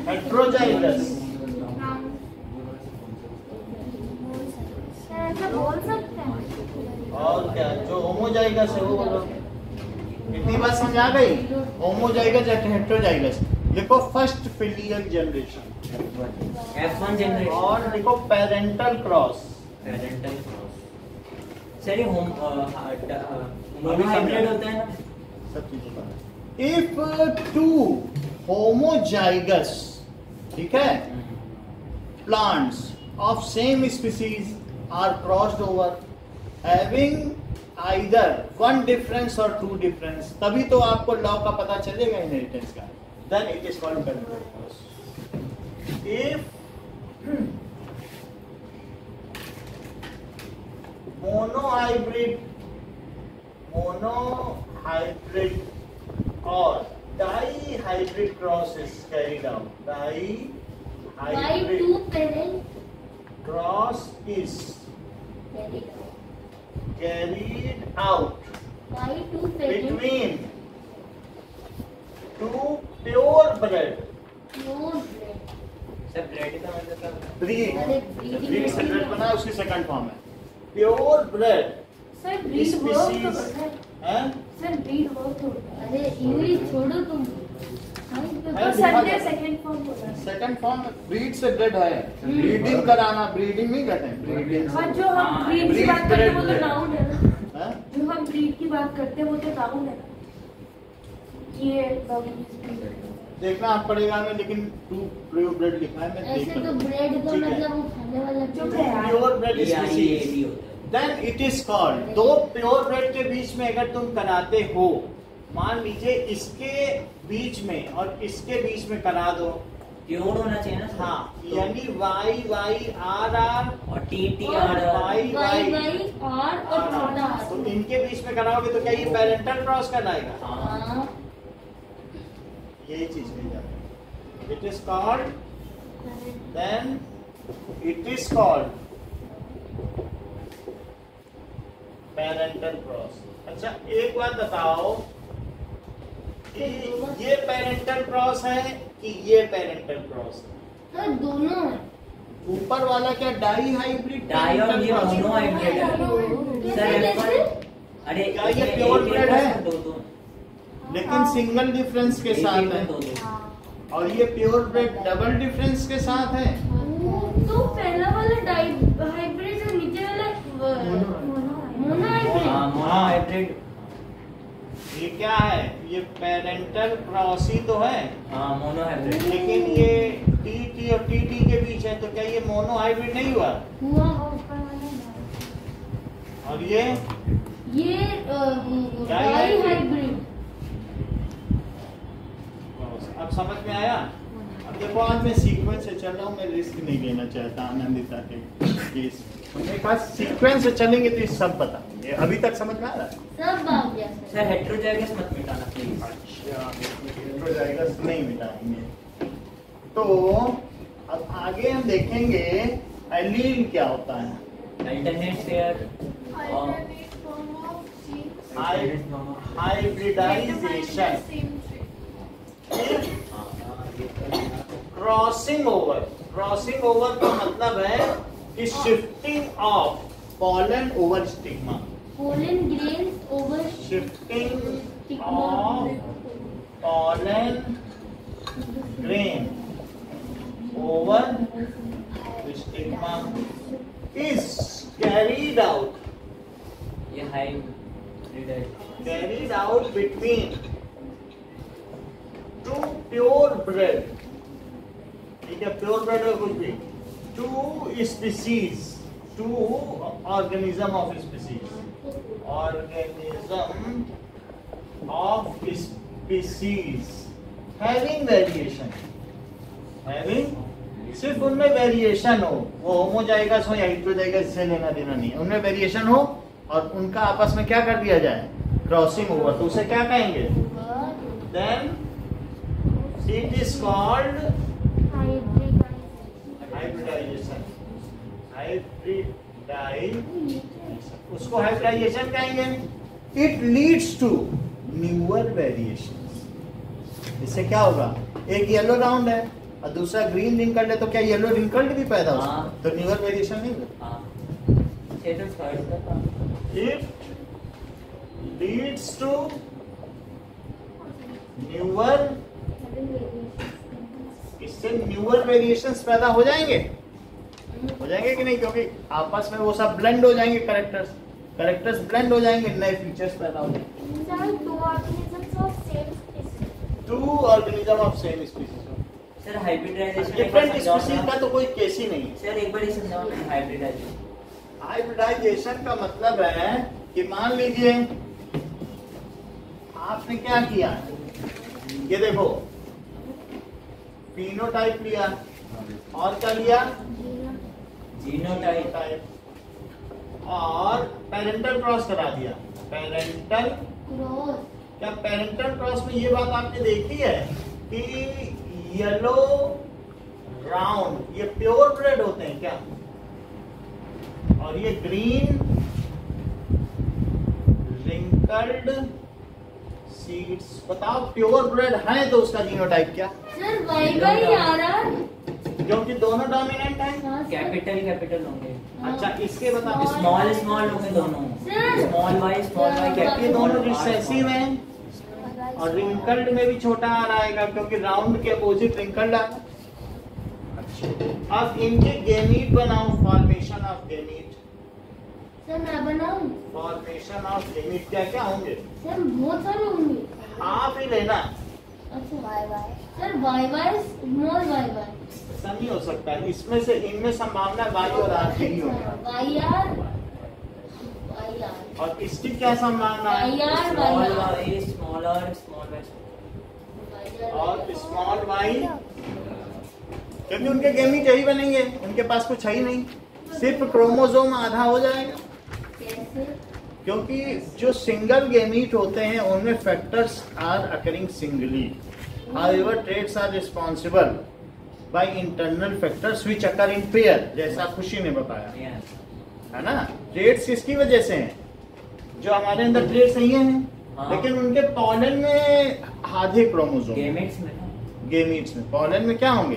heterozygous, sir ऐसा बोल सकते हैं। और क्या जो होमोजाइगस है वो बोलो। इतनी बात समझ आ गई? होमोजाइगस या हेट्रोजाइगस। लिखो first filial generation F1 generation और लिखो parental cross. Parental cross. Sir ये होम हाइब्रिड होता है ना, सब चीजें पता। इफ टू होमोजाइगस, ठीक है, plants of same species are crossed over having either one difference or two difference, तभी तो आपको लॉ का पता चलेगा इनहेरिटेंस का, then it is called parental cross. If monohybrid or Dihybrid cross is carried out. Why Dihybrid two parent cross is carried out why two parent between two purebred no bread sir bread का मतलब क्या होता breed. अरे Breed separate बना है, उसकी second form है purebred sir breed work तो species. करता है हैं? सर ब्रीड वर्क तो होता है अरे इंग्लिश छोड़ो तुम तो सर ने सेकंड फॉर्म बोला है। सेकंड फॉर्म ब्रीड से ब्रेड है, ब्रीडिंग कराना, ब्रीडिंग नहीं कहते हैं, ब्रीडिंग और जो हम हाँ, ब्रीड की breed बात करते हैं वो तो bred नाउन है ना, है। जो हम ब्रीड की बात करते हैं वो तो नाउन है ना। ये डॉगी इज ब्रीड देखना आप पड़ेगा में, लेकिन टू प्योर ब्रेड लिखा है, मैं ऐसे तो ब्रेड का ठीक है। मतलब वो खाने वाला जो चीज है। है। प्योर ब्रेड है? स्पीसीज, ये होता है। Then it is called. दो प्योर ब्रेड के बीच में अगर तुम कराते हो, मान लीजिए इसके बीच में और इसके बीच में करा दो, प्योर होना चाहिए ना सर? हाँ, तो- यानी YYRR और टी और आर वाई वाई और छोटा तो इनके बीच में कराओगे तो क्या ये पेरेंटल क्रॉस कहलाएगा? हाँ यही चीज मिल जाती है। It is called, then it is called parental cross. अच्छा एक बात बताओ कि ये पेरेंटल क्रॉस है कि ये पेरेंटल क्रॉस है? तो दोनों है। ऊपर वाला क्या डाई हाइब्रिड डाई और ये मोनो हाइब्रिड है सर। कैसे? अरे क्या ये प्योर ब्रेड है? दो लेकिन सिंगल डिफरेंस के साथ है, दो और ये प्योर ब्रेड डबल डिफरेंस के साथ है। तो पहला वाला डाई हाइब्रिड और नीचे वाला मोनो हाइब्रिड। हाँ मोनो हाइब्रिड। ये क्या है? ये पेरेंटल क्रॉस ही तो है, हाँ मोनो हाइब्रिड। लेकिन ये टी और टी के बीच है, तो क्या ये मोनो हाइब्रिड नहीं हुआ? हुआ ऊपर वाला और ये डाई हाइब्रिड। अब समझ में आया? अब देखो आज मैं सीक्वेंस से चल रहा हूँ, मैं रिस्क नहीं लेना चाहता आनंदिता के केस। मेरे पास सीक्वेंस से चलेंगे तो ये सब पता ये अभी तक समझ में आ रहा है? सब आ गया सर हेट्रोजाइगस मत मिटाना प्लीज। अच्छा हेट्रो जाएगा, नहीं मिटाएंगे। तो अब आगे हम देखेंगे एलील क्या होता है। Alternate pair Alternate form of genes. Hybridization, Same trait. Crossing over. Crossing over का मतलब है कि shifting of pollen over stigma. Pollen grains over shifting of pollen grain over stigma is carried ये हाइब्रिड है। between two pure bred, ठीक है, pure bread है कुछ भी, two species, two organism of species, organism of species having variation, having सिर्फ उनमें variation हो, वो होमोजाइगस हो या हेटेरोजाइगस से लेना देना नहीं है, उनमें वेरिएशन हो और उनका आपस में क्या कर दिया जाए, क्रॉसिंग ओवर, तो उसे क्या कहेंगे? Then it is called hybridization. उसको हाइब्रिडाइजेशन कहेंगे। It leads to newer variation. इससे क्या होगा, एक येलो राउंड है और दूसरा ग्रीन रिंकल्ड है, तो क्या येलो रिंकल्ड भी पैदा होगा? हाँ। तो न्यूअर वेरिएशन नहीं होगा। हाँ ये तो थर्ड का था। It leads to newer, इससे न्यूअर वेरिएशंस पैदा हो जाएंगे कि नहीं? क्योंकि आपस में वो सब ब्लेंड हो जाएंगे, कैरेक्टर्स ब्लेंड हो जाएंगे, नए फीचर्स पैदा हो जाएंगे। Two organism of same species. Sir hybridization different species का तो कोई केस ही नहीं है। सर एक बार ही समझाओ ना हाइब्रिडाइजेशन। हाइब्रिडाइजेशन का मतलब है कि मान लीजिए आपने क्या किया, ये देखो फिनोटाइप लिया और क्या लिया, जीनोटाइप और पेरेंटल क्रॉस करा दिया। पेरेंटल क्या पेरेंटल क्रॉस में ये बात आपने देखी है कि येलो राउंड ये प्योर ब्रेड होते हैं क्या, और ये ग्रीन रिंकल्ड सीड्स? बताओ प्योर ब्रेड है तो उसका जीनोटाइप क्या? सर वाई वाई आ रहा है क्योंकि दोनों डोमिनेंट है। कैपिटल होंगे। अच्छा इसके बताओ। स्मॉल होंगे दोनों। स्मॉल वाई ये दोनों रिसेसिव हैं और रिंकल्ड में भी छोटा आ रहेगा क्योंकि राउंड के अपोजिट रिंकल्ड आ। अब इनके गेमीट बनाओ, फॉर्मेशन ऑफ गेमीट। सर मैं बनाऊं? फॉर्मेशन ऑफ गेमीट क्या क्या होंगे? सर बहुत सारे होंगे। आप ही लेना। अच्छा Y Y. Sir Y Y small Y Y. ऐसा नहीं हो सकता, इसमें से इनमें संभावना वाई और आर की ही होगी। वाई आर और इसकी क्या संभावना है? स्मॉल और स्मॉल वाई, क्योंकि उनके गेमीट यही बनेंगे, उनके पास कुछ है ही नहीं, सिर्फ क्रोमोसोम आधा हो जाएगा। कैसे? क्योंकि जो सिंगल गेमीट होते हैं उनमें factors are occurring singly, however traits are responsible by internal factors which occur in pair, जैसा खुशी ने बताया है ना। ट्रेट्स किसकी वजह से हैं? जो हमारे अंदर ट्रेट्स नहीं हैं, लेकिन उनके पॉलन में आधे क्रोमोसोम, गेमीट्स में पॉलन में क्या होंगे?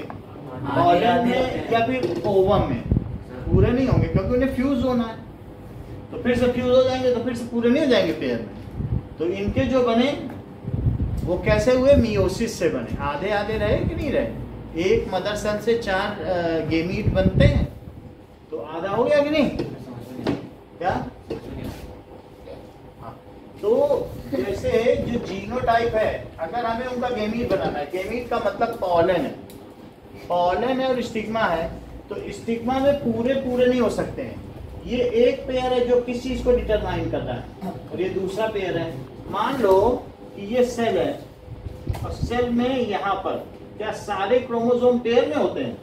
पॉलन में या फिर ओवम में पूरे नहीं होंगे क्योंकि उन्हें फ्यूज होना है, तो फिर से फ्यूज हो जाएंगे तो फिर से पूरे नहीं हो जाएंगे पेयर में। तो इनके जो बने वो कैसे हुए? मियोसिस से बने। आधे आधे रहे कि नहीं रहे? एक मदर सेल से 4 गेमीट बनते हैं तो आधा हो गया कि नहीं? क्या? हाँ। तो जैसे जो जीनोटाइप है, अगर हमें उनका गेमीट बनाना है, गेमीट का मतलब पॉलन है, पॉलन है और स्टिग्मा है, तो स्टिग्मा में पूरे नहीं हो सकते हैं। ये एक पेयर है जो किस चीज को डिटरमाइन कर रहा है, और ये दूसरा पेयर है। मान लो कि ये सेल है और सेल में यहाँ पर क्या सारे क्रोमोसोम पेयर में होते हैं?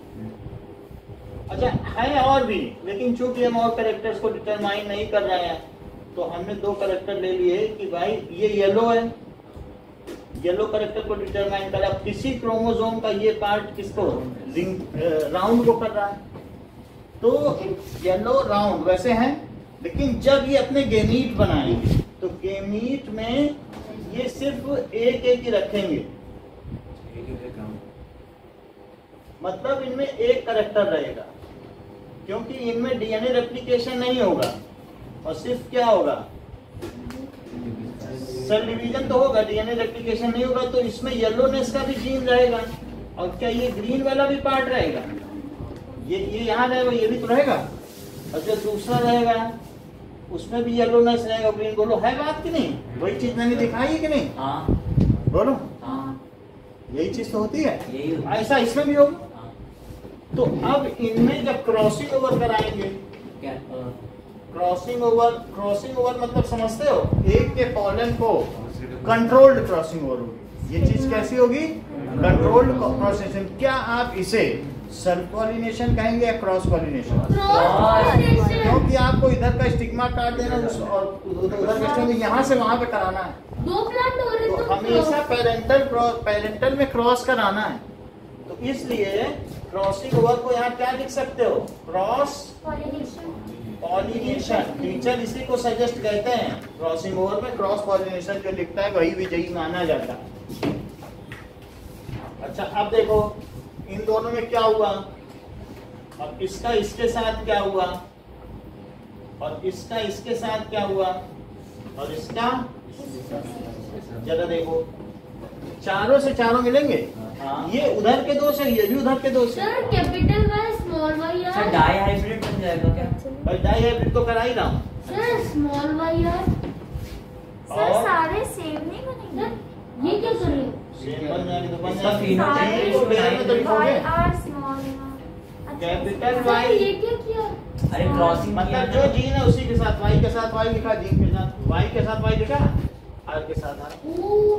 अच्छा है और भी, लेकिन चूंकि हम और कैरेक्टर्स को डिटरमाइन नहीं कर रहे हैं तो हमने 2 कैरेक्टर ले लिए कि भाई ये येलो है, येलो कैरेक्टर को डिटरमाइन करा। किसी क्रोमोसोम का ये पार्ट किसको? राउंड को कर रहा है, तो येलो राउंड वैसे हैं। लेकिन जब ये अपने गेमीट बनाएंगे तो गेमीट में ये सिर्फ एक ही रखेंगे, मतलब इनमें एक कैरेक्टर रहेगा, क्योंकि इनमें डीएनए रेप्लिकेशन नहीं होगा और सिर्फ क्या होगा? सेल डिवीजन तो होगा, डीएनए रेप्लिकेशन नहीं होगा। तो इसमें येलोनेस का भी जीन रहेगा, और क्या ये ग्रीन वाला भी पार्ट रहेगा? ये यहाँ रहेगा, ये भी तो रहेगा, और जो दूसरा रहेगा उसमें भी येलोनेस रहेगा, ग्रीन। बोलो है बात कि नहीं? वही चीज मैंने दिखाई है कि नहीं? हाँ। बोलो हाँ। यही चीज तो होती है, यही ऐसा इसमें भी होगा। तो अब इनमें जब क्रॉसिंग ओवर कराएंगे, क्या? क्रॉसिंग ओवर मतलब समझते हो? एक के पॉलन को कंट्रोल्ड क्रॉसिंग ओवर होगी। ये चीज कैसी होगी? Controlled crossing. क्या आप इसे सेल्फ पॉलिनेशन कहेंगे या क्रॉस पॉलिनेशन? क्योंकि आपको इधर का स्टिग्मा काट देना और उधर का स्टिग्मा यहाँ से वहां पे कराना है। 2 प्लांट हो रहे तो हमेशा पेरेंटल में क्रॉस कराना है। तो इसलिए क्रॉसिंग ओवर को यहाँ क्या लिख सकते हो? Cross pollination. टीचर इसी को सजेस्ट कहते हैं। क्रॉसिंग ओवर में क्रॉस पॉलिनेशन जो लिखता है वही विजयी माना जाता है। अच्छा अब देखो इन दोनों में क्या हुआ, और इसका इसके साथ क्या हुआ, और इसका इसके साथ क्या हुआ, और इसका जरा देखो, चारों से चारों मिलेंगे। ये उधर के 2 से, ये भी उधर के 2 से। Sir capital Y small Y R. Sir dihybrid बन जाएगा क्या? भाई डाई हाइब्रिड तो करा ही रहा हूँ। Sir small Y R. Sir सारे सेम नहीं बनेंगे? ये क्या कर रहे हो? सेम बन जाएंगे तो बन इसका जाएंगे। phenotype तो पेयर में तो लिखोगे Y R small capital sir Y, ये क्या किया? अरे क्रॉसिंग मतलब जो जीन है उसी के साथ वाई के साथ वाई लिखा, जीन के साथ वाई के साथ वाई लिखा, आर के साथ आर।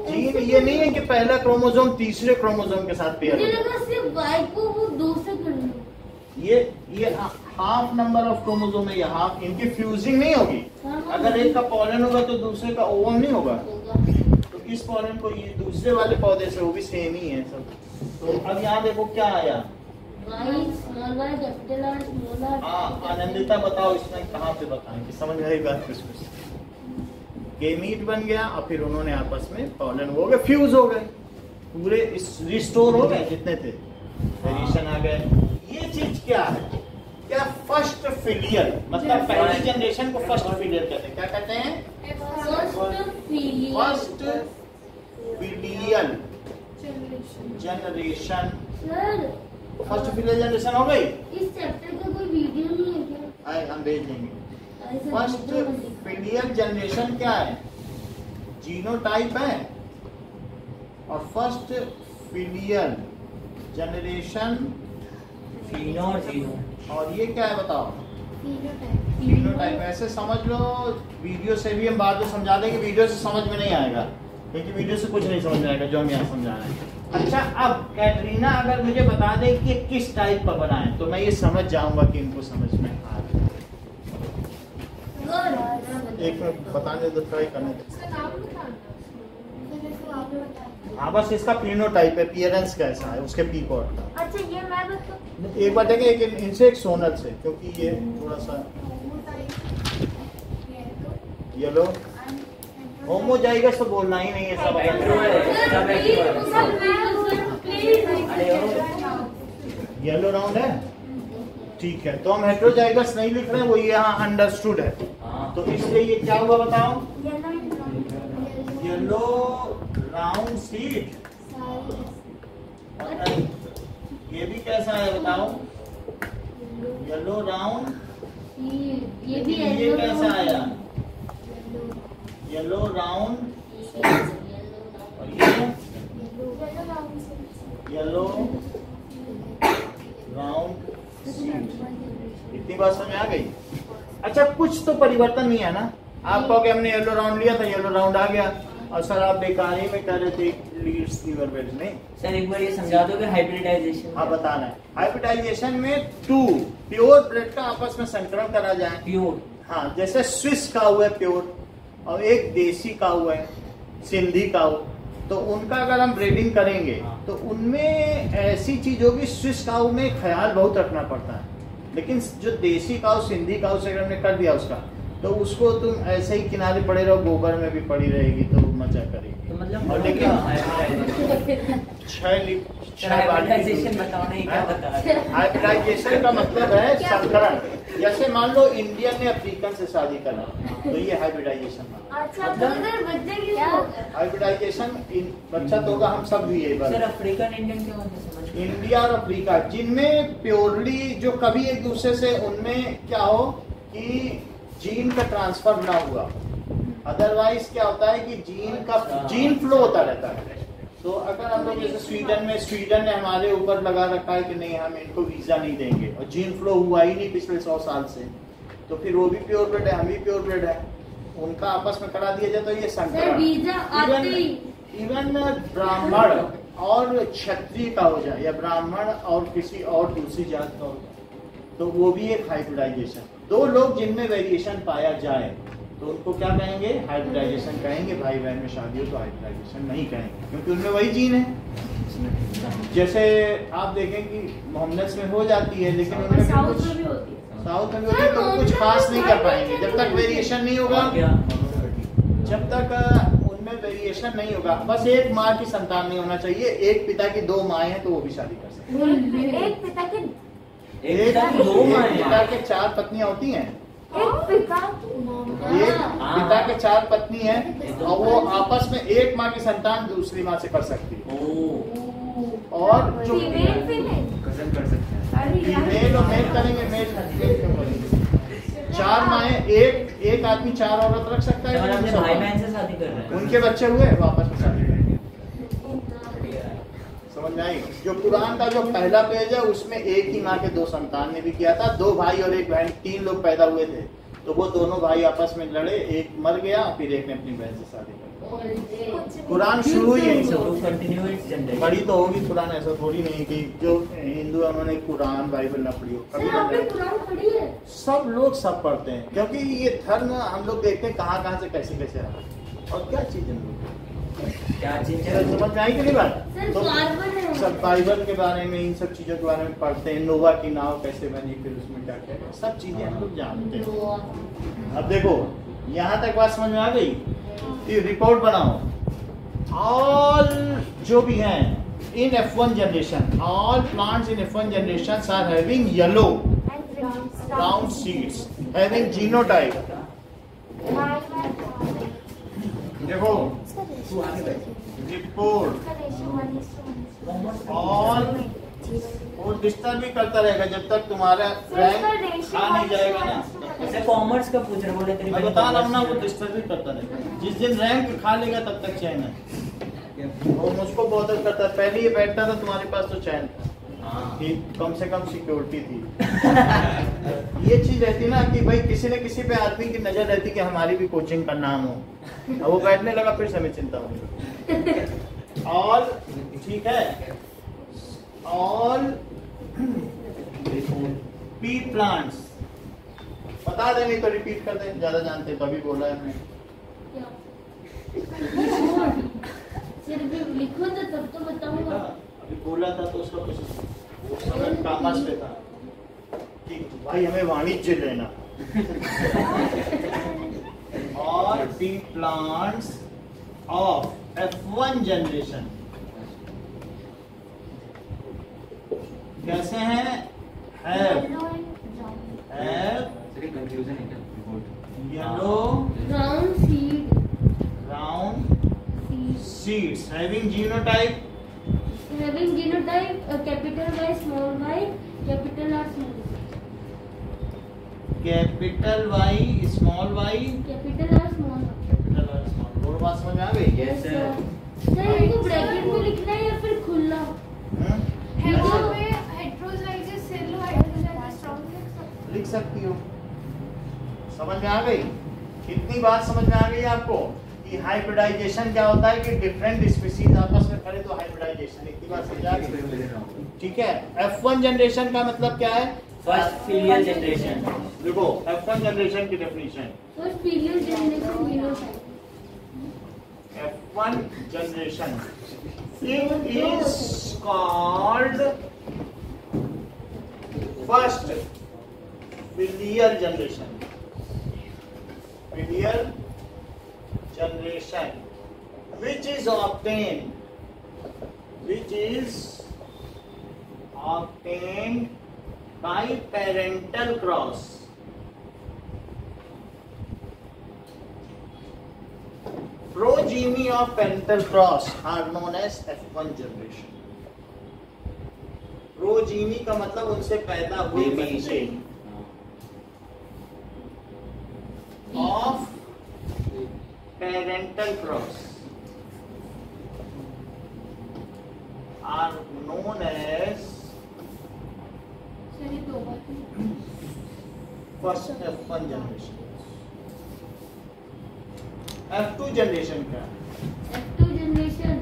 जीन ये नहीं है कि पहला क्रोमोसोम तीसरे क्रोमोसोम के साथ पेयर मुझे हो। लगा सिर्फ वाई को वो 2 से कर रहे ये हाफ नंबर ऑफ क्रोमोसोम है, ये हाफ, इनकी फ्यूजिंग नहीं होगी। अगर एक का पॉलन होगा तो दूसरे का ओवम नहीं होगा। तो इस पॉलन को ये दूसरे वाले पौधे से, वो भी सेम ही है सब। तो अब यहाँ देखो क्या आया। हाँ, आनंदिता बताओ इसमें कहाँ पे बताएं कि समझ आई बात कुछ कुछ। गेमीट बन गया और फिर उन्होंने आपस में पॉलन हो गए, फ्यूज हो गए, पूरे रिस्टोर हो गए जितने थे, वेरिएशन आ गए। ये चीज क्या है? क्या फर्स्ट फिलियल, मतलब पहली जनरेशन को फर्स्ट फिलियल कहते हैं। क्या कहते हैं? First filial generation. First filial generation हो गई। इस चैप्टर का कोई वीडियो नहीं है क्या? हम भेज देंगे। फर्स्ट फिलियल जनरेशन क्या है? जीनोटाइप है। और फर्स्ट फिलियल जनरेशन फिनो और जीनो। और ये क्या है बताओ? फिनोटाइप। ऐसे समझ लो, वीडियो से भी हम बाद में समझा देंगे, वीडियो से समझ में नहीं आएगा क्योंकि वीडियो से कुछ नहीं समझ में आएगा जो हम यहाँ समझा रहे हैं। अच्छा, अब कैटरीना अगर मुझे बता दे कि किस टाइप का बना है तो मैं ये समझ जाऊंगा कि इनको समझ में आ रहा है। एक मिनट बताने दो, ट्राई करने दो। हाँ, बस इसका फिनोटाइप है, अपीयरेंस कैसा है उसके पीपॉट का। अच्छा, ये मैं बता। एक बार देखें, एक इनसे एक सोनल से, क्योंकि ये थोड़ा सा येलो होमोजाइगस तो बोलना ही नहीं है, सब येलो राउंड है। ठीक है, तो हम हेटेरोजाइगस नहीं लिख रहे हैं, वो यहाँ अंडरस्टूड है। तो इसलिए ये क्या हुआ बताओ? Yellow round seed. ये भी कैसा है बताओ? Yellow round. ये भी ये कैसा आया? Yellow round. और ये येलो राउंड सीड। इतनी बात समझ आ गई? अच्छा, कुछ तो परिवर्तन नहीं है ना? आप कहोगे हमने येलो राउंड लिया था, येलो राउंड आ गया, और सर आप बेकार ही में कह रहे थे लीड्स लीवर वेल्स में। सर एक बार ये समझा दो कि हाइब्रिडाइजेशन। हाँ, बताना है। हाइब्रिडाइजेशन में टू प्योर ब्रेड का आपस में संकरण करा जाए। प्योर। हाँ, जैसे स्विस काऊ है प्योर, और एक देसी काऊ है, सिंधी काऊ। तो उनका अगर हम ब्रीडिंग करेंगे तो उनमें ऐसी चीज होगी, स्विस काऊ में ख्याल बहुत रखना पड़ता है, लेकिन जो देसी काऊ सिंधी काऊ से अगर हमने कर दिया उसका, तो उसको तुम ऐसे ही किनारे पड़े रहो, गोबर में भी पड़ी रहेगी तो मजा करेगी। तो मतलब और लेकिन हाइब्रिडाइजेशन बताओ नहीं, क्या बता रहे हैं? हाइब्रिडाइजेशन का मतलब है संकरण। जैसे मान लो इंडियन ने अफ्रीकन से शादी करा, तो ये हाइब्रिडाइजेशन। अच्छा, तो उधर बच्चे क्या? हाइब्रिडाइजेशन बच्चा तो होगा, हम सब भी ये बात। सर अफ्रीकन इंडियन क्या होता है समझ? इंडिया और अफ्रीका, जिनमें प्योरली जो कभी एक दूसरे से उनमें क्या हो कि जीन का ट्रांसफर ना हुआ, अदरवाइज क्या होता है कि जीन फ्लो होता रहता है। तो अगर हम लोग जैसे स्वीडन ने हमारे ऊपर लगा रखा है कि नहीं हम इनको वीजा नहीं देंगे, और जीन फ्लो हुआ ही नहीं पिछले 100 साल से, तो फिर वो भी प्योर ब्लड है, हम भी प्योर ब्लड है, उनका आपस में करा दिया जाए तो ये संकरण। इवन ब्राह्मण और क्षत्रिय का हो जाए, या ब्राह्मण और किसी और दूसरी जात का हो जाए, तो वो भी एक हाइब्रिडाइजेशन। दो लोग जिनमें वेरिएशन पाया जाए तो उनको क्या कहेंगे? हाइब्रिडाइजेशन कहेंगे। भाई बहन में शादी हो तो हाइब्रिडाइजेशन नहीं कहेंगे, क्योंकि उनमें वही जीन है। जैसे आप देखें कि मोहम्मद में हो जाती है, लेकिन उनमें साउथ में भी होती है, साउथ में भी होती है, तो कुछ खास नहीं कर पाएंगे जब तक वेरिएशन नहीं होगा। जब तक उनमें वेरिएशन नहीं होगा, बस एक माँ की संतान नहीं होना चाहिए। एक पिता की दो माएँ हैं तो वो भी शादी कर सकते हैं। एक पिता के पिता के 4 पत्नियां होती हैं। एक पिता के 4 पत्नी है, और वो आपस में एक माँ की संतान दूसरी माँ से कर सकती है। और जो कजन कर सकते हैं। फीमेल और मेल करेंगे, मेल क्यों करेंगे? 4 माएँ, एक आदमी 4 औरत रख सकता है। भाई बहन से शादी कर रहे हैं, उनके बच्चे हुए, वापस में शादी करेंगे। समझ में आई? जो कुरान का जो पहला पेज है उसमें एक ही माँ के 2 संतान ने भी किया था। 2 भाई और 1 बहन, 3 लोग पैदा हुए थे, तो वो दोनों भाई आपस में लड़े, एक मर गया, फिर एक ने अपनी बहन से शादी कर दी। कुरान शुरू ही यही से पढ़ी तो होगी कुरान, ऐसा थोड़ी नहीं कि जो हिंदू है उन्होंने कुरान बाइबल ना पढ़ी हो। कभी सब लोग सब पढ़ते हैं, क्योंकि ये धर्म हम लोग देखते हैं कहाँ से कैसे कैसे आ, और क्या चीज है क्या चीज सर समझ में आई कि नहीं बात? सर तो कार्बन है। सर्वाइवल के बारे में, इन सब चीजों के बारे में पढ़ते हैं। नोवा की नाव कैसे बनी, फिर उसमें क्या क्या, सब चीजें हम लोग जानते हैं। अब देखो यहाँ तक बात समझ में आ गई? ये रिपोर्ट बनाओ। ऑल जो भी हैं in F1 generation, all plants in F1 generation are having yellow round seeds having genotype. देखो रिपोर्ट ऑल, वो डिस्टर्ब भी करता रहेगा जब तक तुम्हारा रैंक आ नहीं जाएगा ना। ऐसे कॉमर्स का पूछ रहे, बोले तेरी मैं बता रहा हूँ ना, वो डिस्टर्ब भी करता रहेगा। जिस दिन रैंक खा लेगा तब तक चैन है। और मुझको बहुत करता है। पहले ये बैठता था तुम्हारे पास तो चैन था कि कम से कम सिक्योरिटी थी। ये चीज रहती ना कि भाई किसी न किसी पे आदमी की नजर रहती कि हमारी भी कोचिंग का नाम हो। अब वो बैठने लगा फिर से हमें चिंता होगी। ऑल ठीक है, ऑल पी प्लांट्स बता दे, नहीं तो रिपीट कर दे, ज्यादा जानते तो अभी बोला है हमने। सिर्फ लिखो तो तब तो बताऊंगा। अभी बोला था तो उसका कुछ वो समय कॉमर्स पे था कि भाई हमें वाणिज्य लेना। और T plants of F1 generation कैसे हैं? कंफ्यूजन है क्या report? Yellow round seed, round seeds having genotype, having genotype capital Y, small y, capital R, small y. Capital Y small Y, capital R, small y. Capital R small. और बात समझ में आ गई? Yes sir. सर इनको bracket में लिखना है या फिर खुला? हेट्रोजाइगस सेलो हाइड्रोजाइगस स्ट्रॉन्ग लिख सकती हो। समझ में आ गई? कितनी बात समझ में आ गई आपको कि हाइब्रिडाइजेशन क्या होता है कि डिफरेंट स्पीशीज आपस में खड़े तो हाइब्रिडाइजेशन। इतनी बात समझ आ गई? ठीक है। F1 जनरेशन का मतलब क्या है? First filial generation. देखो F1 जनरेशन की definition, first period generation genotype. F1 generation it is called first filial generation, filial generation which is obtained by parental cross. Progeny of parental cross are known as F1 generation. Progeny का मतलब उनसे पैदा हुए बच्चे of parental cross are known as first F1 generation. F2 generation क्या? F2 generation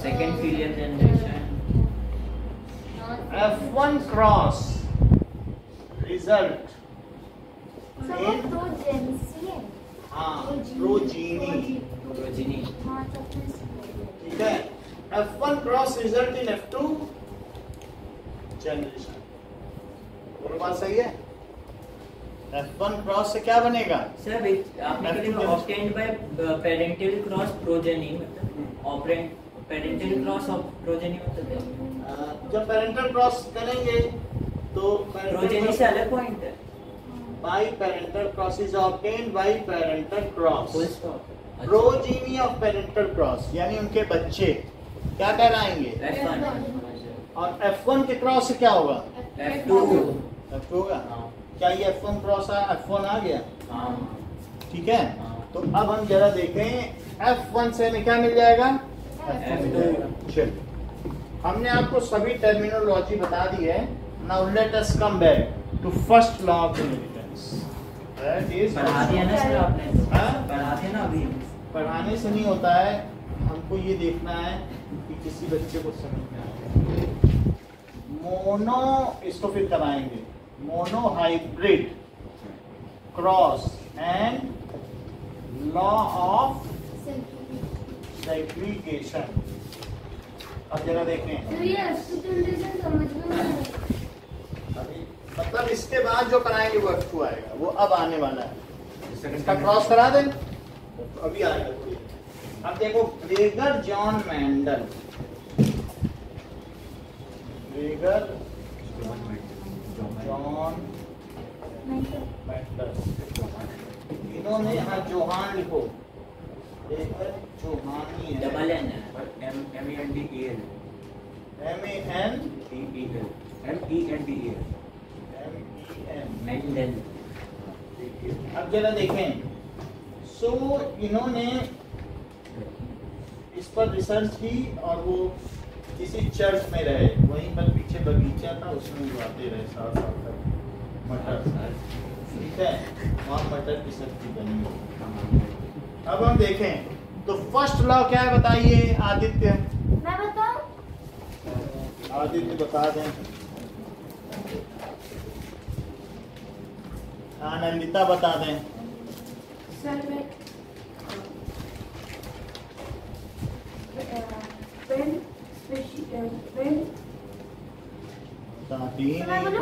second filial generation. F1 cross result हाँ progeny, progeny. ठीक है। F1 cross result in F2 generation. बोलो बात सही है? F1 क्रॉस से क्या बनेगा? सर आपने कहा obtained by parental cross progeny, मतलब पेरेंटल क्रॉस ऑफ प्रोजेनी मतलब जब पेरेंटल क्रॉस करेंगे तो प्रोजेनी से अलग पॉइंट है। By parental cross is obtained by parental cross. Full stop. Progeny of parental cross यानी उनके बच्चे क्या कहलाएंगे? F1 और F1 के क्रॉस से क्या होगा? F2 होगा। क्या ये F1 क्रॉस F1 आ गया? ठीक है। तो अब हम जरा देखें F1 से हमें क्या मिल जाएगा? F2। चलिए हमने आपको सभी टर्मिनोलॉजी बता दी है। Now let us come back to first law of inheritance. That is पढ़ा दिया ना सर आपने? हाँ? पढ़ा दिया ना अभी? पढ़ाने से नहीं होता है, हमको ये देखना है कि किसी बच्चे को समझ में आए। मोनो इसको फिर कराएंगे, mono hybrid cross and law of segregation. अब जरा देखें, सर ये अस्टिट्यूशन समझ में नहीं आया। अभी मतलब इसके बाद जो कराएंगे वो F2 आएगा, वो अब आने वाला है। इसका क्रॉस करा दें तो अभी आएगा कोई। अब देखो Gregor John Mendel, Gregor John Mendel, इन्होंने हाँ जोहान लिखो, ग्रेगर जोहानी है, डबल एन है, MENDEL मेंडल। अब जरा देखें, सो इन्होंने इस पर रिसर्च की और वो किसी चर्च में रहे, वहीं पर पीछे बगीचा था, उसमें उगाते रहे 7 साल तक मटर, ठीक है, वहाँ मटर की सब्जी बनी। अब हम देखें तो फर्स्ट लॉ क्या है बताइए आदित्य। मैं बताऊं? आदित्य बता दें। आनंदिता बता दें। सर मैं when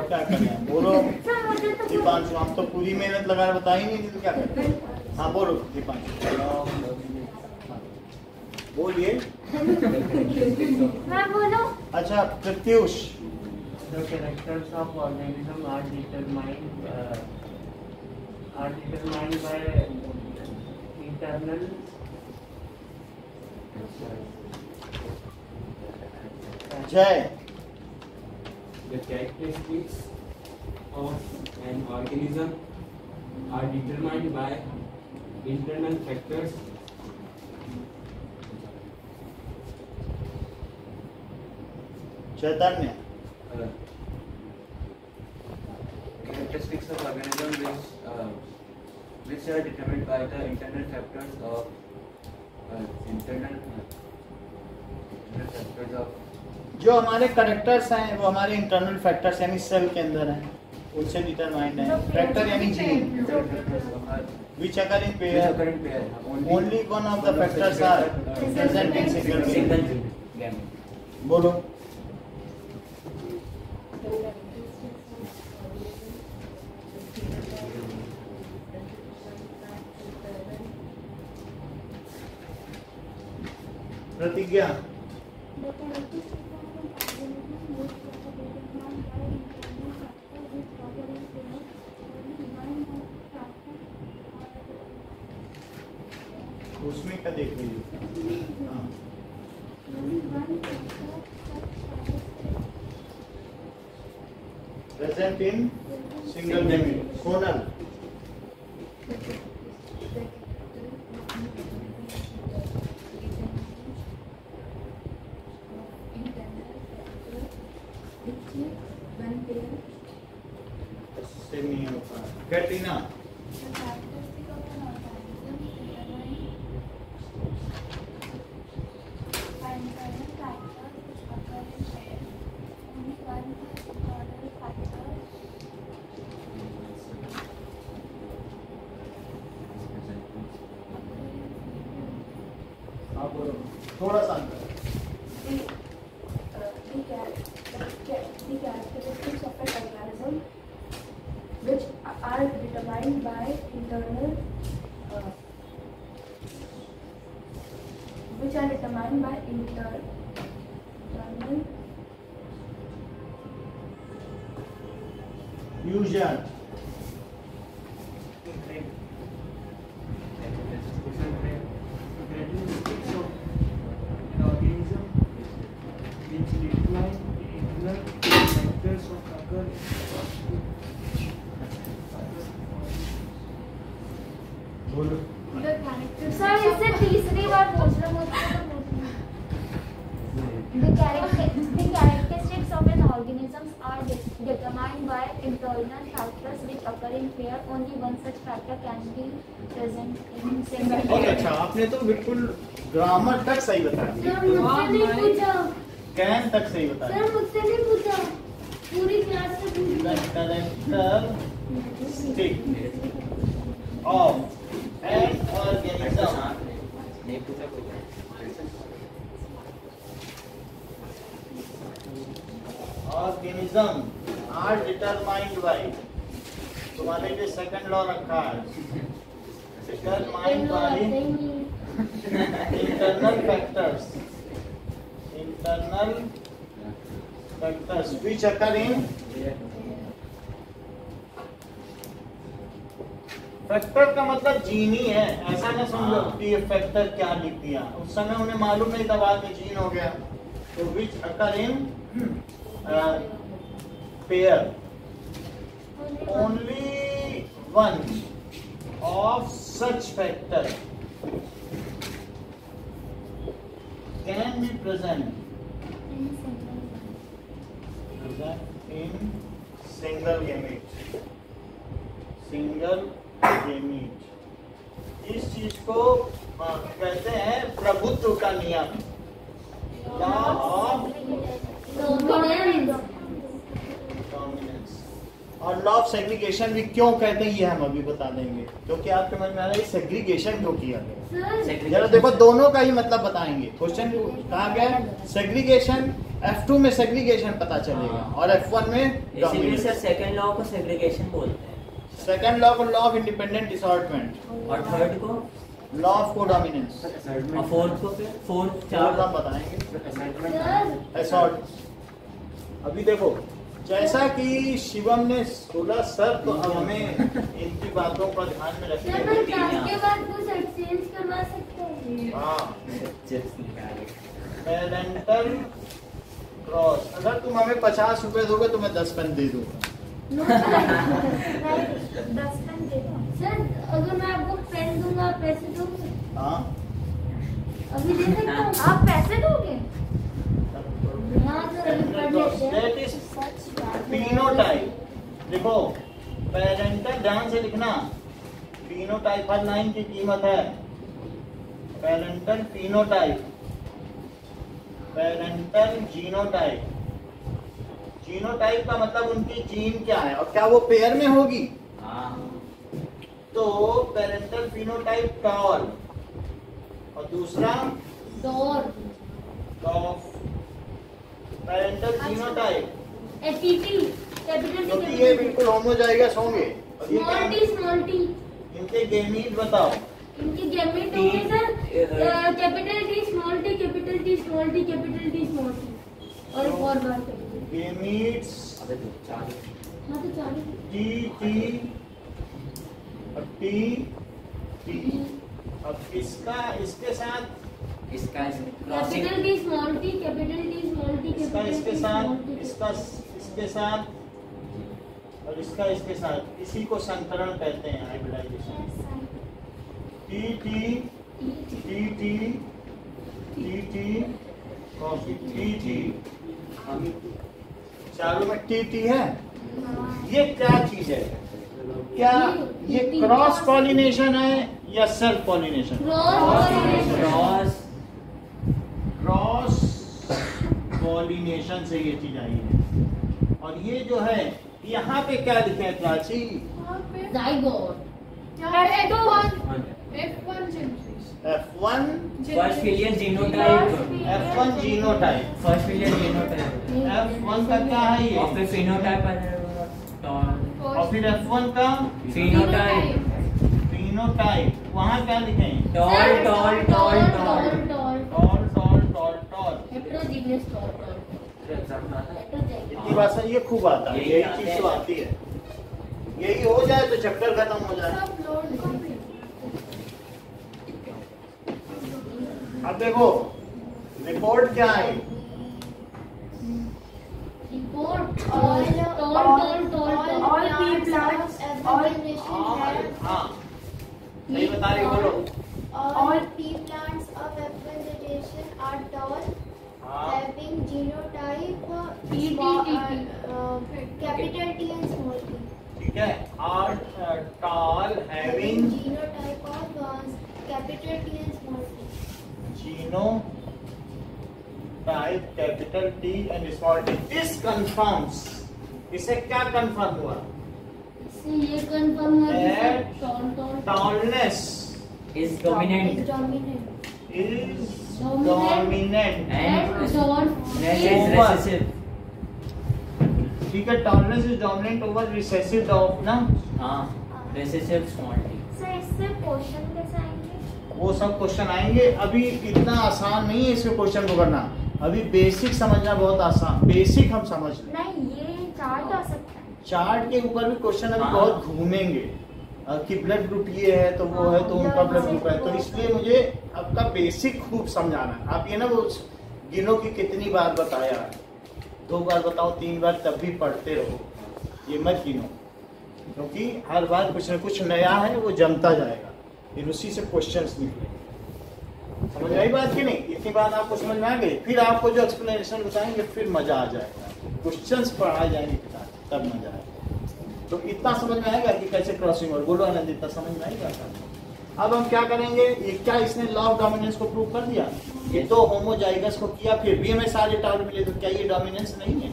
क्या करें, बोलो सर मुझे तो दीपांशु, हम तो पूरी मेहनत लगा बता ही नहीं, तो क्या करें। हाँ बोलो दीपांशु, बोलिए। मैं बोलूं? अच्छा Pratyush. The characters of organism are determined by internal जय। The characteristics of an organism are determined by internal factors. Chaitanya. Characteristics of organism which are determined by the internal factors of internal factors of जो हमारे characters हैं वो हमारे internal factors यानी cell के अंदर हैं, उनसे डिटरमाइंड है। फैक्टर यानी gene which occur in pair, only one of the factors are present in single gene. बोलो। प्रतिज्ञा। उसमें क्या देख लीजिए। हाँ। Present in single gamete. Sonal. इससे नहीं होता। कैटरीना। थोड़ा सा अंतर। The characteristics of an organism which are determined by internal fusion. Sir इससे तीसरी बार पूछ रहा हूँ। The characteristics of an organism are determined by internal factors which occur in pair. Only one such factor can be present in single बहुत pair. अच्छा, आपने तो बिल्कुल ग्रामर तक सही बताया, सर मुझसे नहीं पूछा। कैन तक सही बताया। सर मुझसे नहीं पूछा, पूरी क्लास से पूछा। Characteristic of an organism नहीं पूछा कोई organism are determined by, तुम्हारे लिए सेकंड लॉ रखा है, determined by internal factors which occur in, factor का मतलब जीन ही है, ऐसा ना समझो कि ये फैक्टर क्या लिख दिया, उस समय उन्हें मालूम नहीं था, बाद में जीन हो गया। तो which occur in pair, only one of such factor can be present in single gamete. इस चीज को कहते हैं प्रभुत्व का नियम, लॉ ऑफ डोमिनेंस। और लॉ ऑफ सेग्रीगेशन भी क्यों कहते हैं ये हम अभी बता देंगे, क्योंकि आपके मन में आ रहा है सेग्रीगेशन क्यों किया गया। जरा देखो दोनों का ही मतलब बताएंगे। क्वेश्चन कहा गया सेग्रीगेशन, F2 में सेग्रीगेशन पता चलेगा और F1 में डोमिनेंस। सेकंड लॉ को सेग्रीगेशन बोलते हैं, सेकंड लॉ को लॉ ऑफ इंडिपेंडेंट डिसऑर्डरमेंट, और थर्ड को लॉ ऑफ कोडोमिनेंस, और फोर्थ को फिर फोर्थ चार हम बताएंगे। असॉर्ट। अभी देखो जैसा कि शिवम ने बोला सर, तो अब हमें इनकी बातों का ध्यान में रखना है। के बाद कुछ एक्सचेंज करवा सकते हैं। हाँ, पेरेंटल क्रॉस। अगर तुम हमें 50 रुपए दोगे तो मैं 10 पेन दे दूंगा। 10 पेन दे दो सर। अगर मैं आपको पेन दूंगा आप पैसे दोगे? हाँ, अभी दे सकता हूँ। आप पैसे दोगे? हाँ सर, अभी पढ़ लेते हैं। That is phenotype। देखो पेरेंटल, ध्यान से लिखना, phenotype हर लाइन की कीमत है। Parental phenotype, parental genotype. Genotype का मतलब उनकी जीन क्या है और क्या वो पेयर में होगी। तो पेरेंटल फिनोटाइप टॉल और दूसरा डॉफ। पेरेंटल जीनोटाइप एटीटी कैपिटल क्योंकि ये बिल्कुल होमोजाइगस होंगे। और ये स्मॉल टी इनके गेमीट बताओ। इनकी गैमेट होंगे sir capital T small T capital T small T capital T small T और एक और बार गेमीट्स हाँ तो चार टी टी और टी टी। अब इसका इसके साथ capital T small T capital T small T इसका इसके साथ इसका इसके साथ और इसका इसके साथ, इसी को संकरण कहते हैं, hybridization. T T T T T T coffee T T, चारों में टी टी है। ये क्या चीज है? क्या ये क्रॉस पॉलिनेशन है या सेल्फ पॉलिनेशन? क्रॉस पॉलिनेशन से ये चीज आई है। और ये जो है यहाँ पे क्या लिखे हैं Prachi? Zygote F1 first filial genotype, F1 genotype, first filial genotype. F1 का क्या है ये? और फिर फिनोटाइप और फिर F1 का फिनोटाइप। फिनोटाइप वहाँ क्या लिखे हैं? Tall tall tall tall tall tall tall tall. Heterogeneous tall इतनी भाषा ये खूब आता है, यही चीज तो आती है। यही हो जाए तो चक्कर खत्म हो जाए। अब देखो रिपोर्ट क्या है? रिपोर्ट ऑल पी प्लांट्स हाँ नहीं बता रही, बोलो। All pea plants of F1 generation are tall, having genotype capital T and small t. ठीक है, are tall having genotype of capital T and small t. genotype capital T and small t. This confirms, इसे क्या confirm हुआ? ये confirm हुआ कि tallness is dominant is dominant and dwarf is recessive. ठीक है, tolerance is dominant over recessive dwarf ना। हाँ, रिसेसिव स्मॉल टी। सर इससे क्वेश्चन कैसे आएंगे? वो सब क्वेश्चन आएंगे, अभी इतना आसान नहीं है इसके क्वेश्चन को करना, अभी बेसिक समझना बहुत आसान, बेसिक हम समझ लें। नहीं ये चार्ट आ सकता है। चार्ट के ऊपर भी क्वेश्चन अभी हाँ। बहुत घूमेंगे कि ब्लड ग्रुप ये है तो वो है तो उनका ब्लड ग्रुप है, तो इसलिए मुझे आपका बेसिक खूब समझाना है। आप ये ना वो गिनो की कितनी बार बताया है, 2 बार बताओ 3 बार, तब भी पढ़ते रहो, ये मत गिनो, क्योंकि हर बार कुछ न कुछ नया है वो जमता जाएगा, फिर उसी से क्वेश्चंस निकलेंगे। समझ आई बात कि नहीं? इतनी बात आपको समझ में आ गई, फिर आपको जो एक्सप्लेनेशन बताएंगे फिर मजा आ जाएगा, क्वेश्चंस पढ़ाए जाएंगे किताब, तब मजा आएगा। तो इतना समझ में आएगा कि कैसे क्रॉसिंग और बोलो आनंद, इतना समझ में आएगा। अब हम क्या करेंगे, ये क्या इसने लॉ ऑफ डोमिनेंस को प्रूव कर दिया, ये 2 होमोजाइगस को किया, फिर भी हमें सारे टावर मिले, तो क्या ये डोमिनेंस नहीं है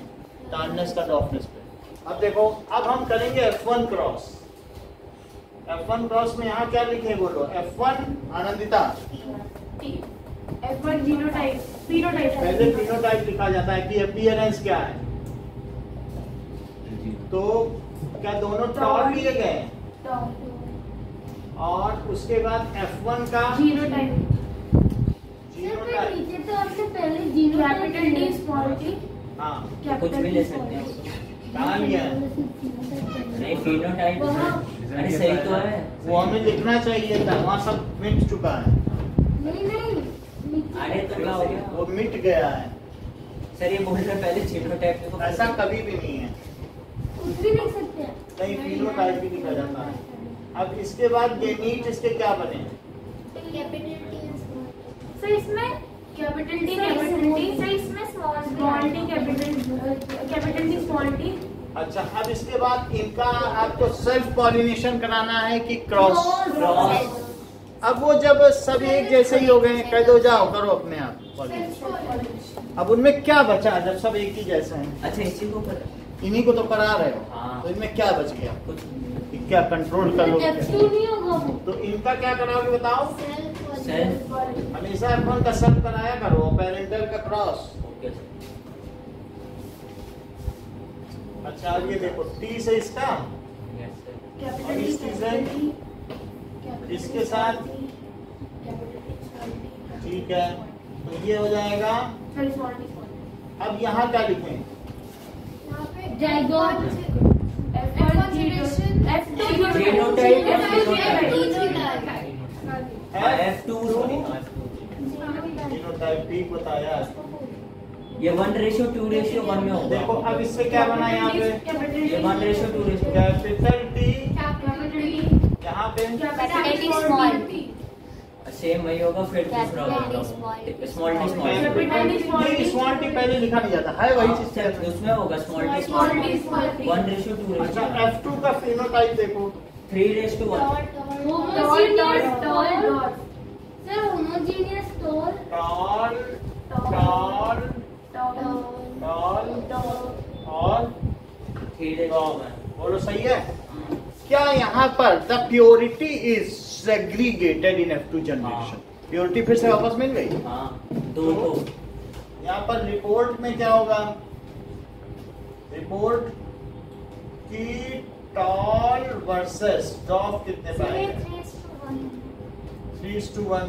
टार्डनेस का डॉफनेस पे? अब देखो, अब हम करेंगे F1 क्रॉस। F1 क्रॉस में यहाँ क्या लिखे बोलो, F1 Anandita F1 genotype, phenotype. पहले फिनोटाइप लिखा जाता है कि अपीयरेंस क्या है, तो क्या दोनों टॉर लिए गए, और उसके बाद F1 का जीनोटाइप। जीनोटाइप, नीचे तो आपसे पहले genotype capital T small T, हाँ कुछ भी ले सकते हैं। कहाँ लिया है? नहीं, फिनोटाइप। अरे सही तो है, वो हमें लिखना चाहिए था, वहाँ सब मिट चुका है, नहीं अरे तो क्या हो गया? वो मिट गया है, सर ये बोल रहे पहले जीनोटाइप को। ऐसा कभी भी नहीं है, कुछ भी लिख सकते हैं। कहीं फिनोटाइप भी लिखा जाता है। अब इसके बाद गेमीट इसके क्या बने, सर इसमें capital T, capital T, sir इसमें small small T, capital T, small T. अच्छा, अब इसके बाद इनका आपको सेल्फ पॉलिनेशन कराना है कि क्रॉस? क्रॉस। अब वो जब सब एक जैसे ही हो गए, कह दो जाओ करो अपने आप पॉलिनेशन। अब उनमें क्या बचा जब सब एक ही जैसे हैं? अच्छा, इसी को कर, इन्हीं को तो करा रहे हो, हाँ। तो इनमें क्या बच गया, कुछ नहीं। क्या कंट्रोल कर लो? F2 नहीं होगा वो। तो इनका क्या कराओगे बताओ? सेल्फ। हमेशा F1 का सेल्फ कराया करो, पेरेंटल का क्रॉस। Okay sir. अच्छा, अब ये देखो T से इसका, यस सर। कैपिटल और टी, इस चीज़ है, कैपिटल इसके साथ ठीक है, तो ये हो जाएगा। Sorry small T, small T. अब यहाँ क्या लिखें? यहाँ पे zygote. F1 genotype, F2 genotype ठीक बताया। ये 1:2:1 में होगा। देखो अब इससे क्या बना यहाँ पे, ये 1:2:1। कैपिटल टी, कैपिटल टी, यहाँ पे capital T, small T. Same वही होगा, फिर दूसरा होगा Capital T, small t। Small T, small T. Capital T, small T. नहीं, स्मॉल टी पहले लिखा नहीं जाता है, वही चीज सर है। उसमें होगा small T, small small T, T. Small T. 1:2:1। अच्छा, F2 का फिनोटाइप देखो, 3:1। Homogeneous dot, tall. Dot. Sir homogeneous tall. Tall tall tall और 3:1। बोलो सही है? क्या यहाँ पर the purity is segregated in F2 generation? Purity फिर से वापस मिल गई। हाँ, दो तो यहाँ पर रिपोर्ट में क्या होगा, रिपोर्ट की टॉल वर्सेस डॉफ कितने सर पाए? ये 3:1। 3:1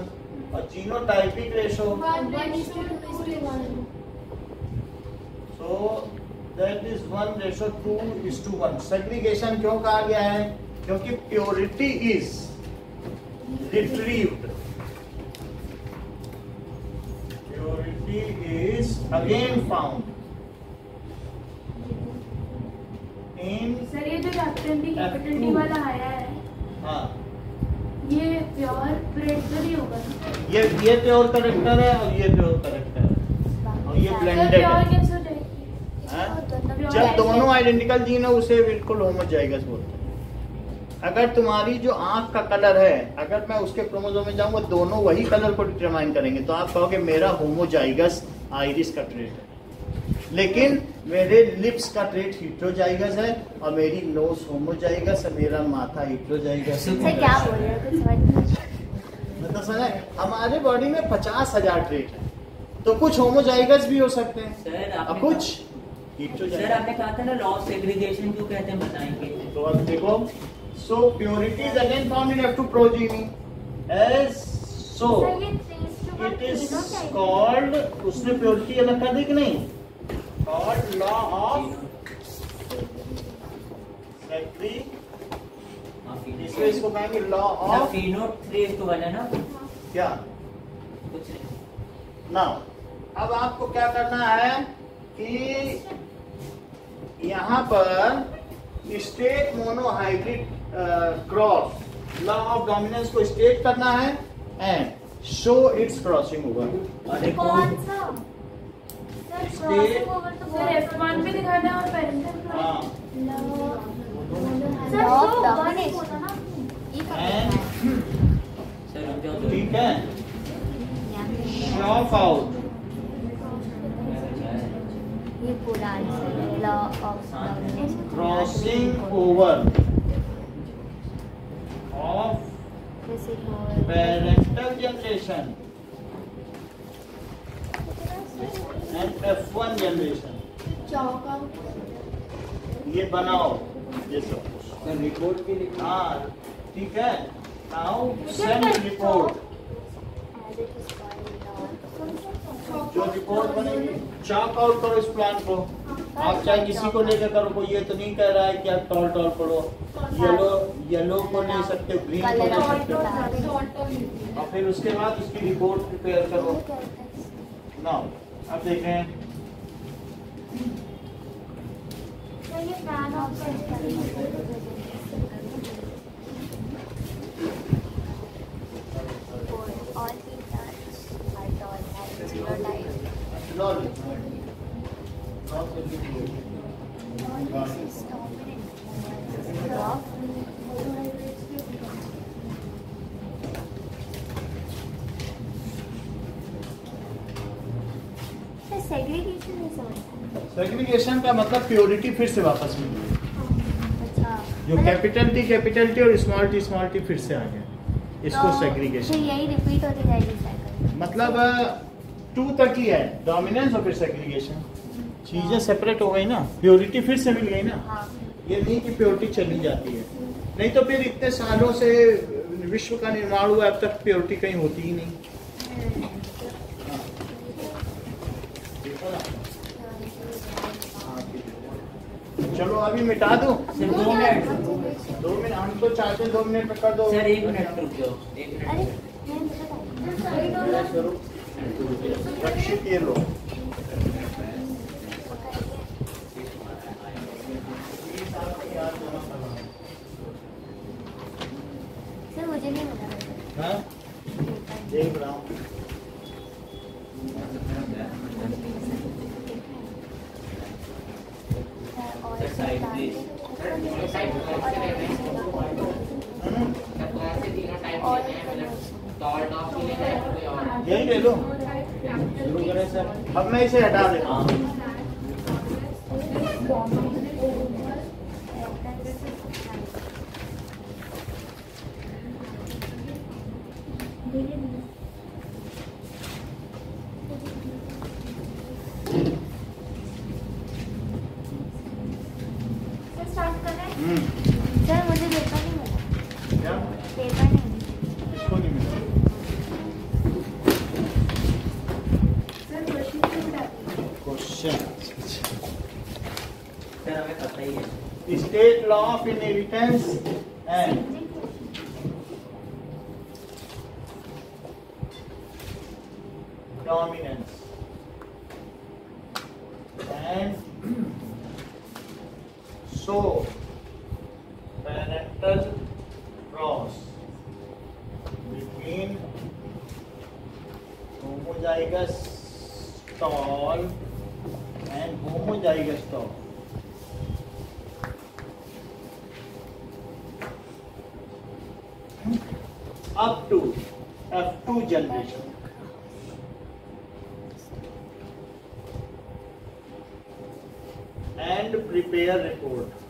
और genotypic ratio, 1:2:1। so that is 1:2:1। Segregation क्यों कहा गया है? क्योंकि purity is retrieved, purity is again found in, sir ये जो कैपिटल टी वाला आया है, हाँ ये प्योर करेक्टर ही होगा ना? ये प्योर करेक्टर है और ये प्योर करेक्टर है और ये सर ब्लेंडेड प्योर है। कैसे हो जाएगी? हाँ? जब दोनों आइडेंटिकल जीन है उसे बिल्कुल होमोजाइगस बोलते हैं। अगर तुम्हारी जो आंख का कलर है, अगर मैं उसके क्रोमोसोम में जाऊंगा, दोनों वही कलर को डिटरमाइन करेंगे, तो आप कहोगे मेरा होमोजाइगस आइरिस का ट्रेट है, लेकिन मेरे लिप्स का ट्रेट हिट्रोजाइगस है और मेरी नोज होमोजाइगस है, मेरा माथा हिट्रोजाइगस है। सर क्या बोल रहे हो, कुछ समझ नहीं। मतलब समझ आए? हमारे बॉडी में 50,000 ट्रेट है, तो कुछ होमोजाइगस भी हो सकते हैं सर और आपने कुछ सर आपने कहा था ना लॉ ऑफ सेग्रीगेशन क्यों कहते हैं बताएंगे। तो अब देखो, so purity is again found in F2 progeny as so it is called, उसने purity अलग कर दी कि नहीं, called law of segregation, इसको इसको कहेंगे लॉ ऑफ फिनोट 3:1 है ना क्या। कुछ नहीं। नाउ अब आपको क्या करना है कि यहाँ पर state monohybrid cross law of dominance को स्टेट करना है and show it's crossing over. और एक कौन सा स्टेट सर F1 पे दिखाना है और पेरेंटल हाँ सर वो डोमिनेंस होता ना एंड सर रुक जाओ ठीक है, क्रॉप आउट ये पूरा आंसर है law of dominance crossing over of parental generation and F1 generation. Chowk out ये बनाओ ये सब सर रिपोर्ट भी लिखना। हाँ ठीक है। नाउ सेंड रिपोर्ट, जो रिपोर्ट बनेगी चॉक आउट करो इस प्लान को। आप चाहे किसी को लेकर करो, कोई ये तो नहीं कह रहा है कि आप टॉल टॉल पढ़ो, येलो को ले सकते हो, ग्रीन को ले सकते हो, और फिर उसके बाद उसकी रिपोर्ट प्रिपेयर करो। नाउ अब देखें, ये fan of all features are tall and zero light. Lol This is dominant of segregation नहीं समझता। सेग्रीगेशन का मतलब प्योरिटी फिर से वापस मिली, अच्छा जो कैपिटल टी और स्मॉल टी फिर से आ गया, इसको सेग्रीगेशन। फिर यही रिपीट होती जाएगी साइकिल। मतलब 2 तक ही है डोमिनेंस और फिर सेग्रीगेशन, चीजें सेपरेट हो गई ना, प्योरिटी फिर से मिल गई ना। हाँ ये नहीं कि प्योरिटी चली जाती है, नहीं तो फिर इतने सालों से विश्व का निर्माण हुआ, अब तक प्योरिटी कहीं होती ही नहीं। चलो अभी मिटा दो, सर 2 मिनट 2 मिनट, हम तो चाहते 2 मिनट में कर दो। सर 1 मिनट रुक जाओ 1 मिनट। अरे मैं स्वरूप रक्षित ये लो, सर मुझे नहीं मिला। हाँ देख रहा हूँ। और साइड प्लीज। यही ले लो, शुरू करें सर। अब मैं इसे हटा देता हूँ। स्टार्ट कर रहे हैं। सर मुझे पेपर नहीं मिला। क्या पेपर नहीं मिला। इसको नहीं मिला क्वेश्चन। सर हमें पता ही है। State law of inheritance and dominance and so parental cross between homozygous tall and homozygous tall up to F2 generation. And prepare report.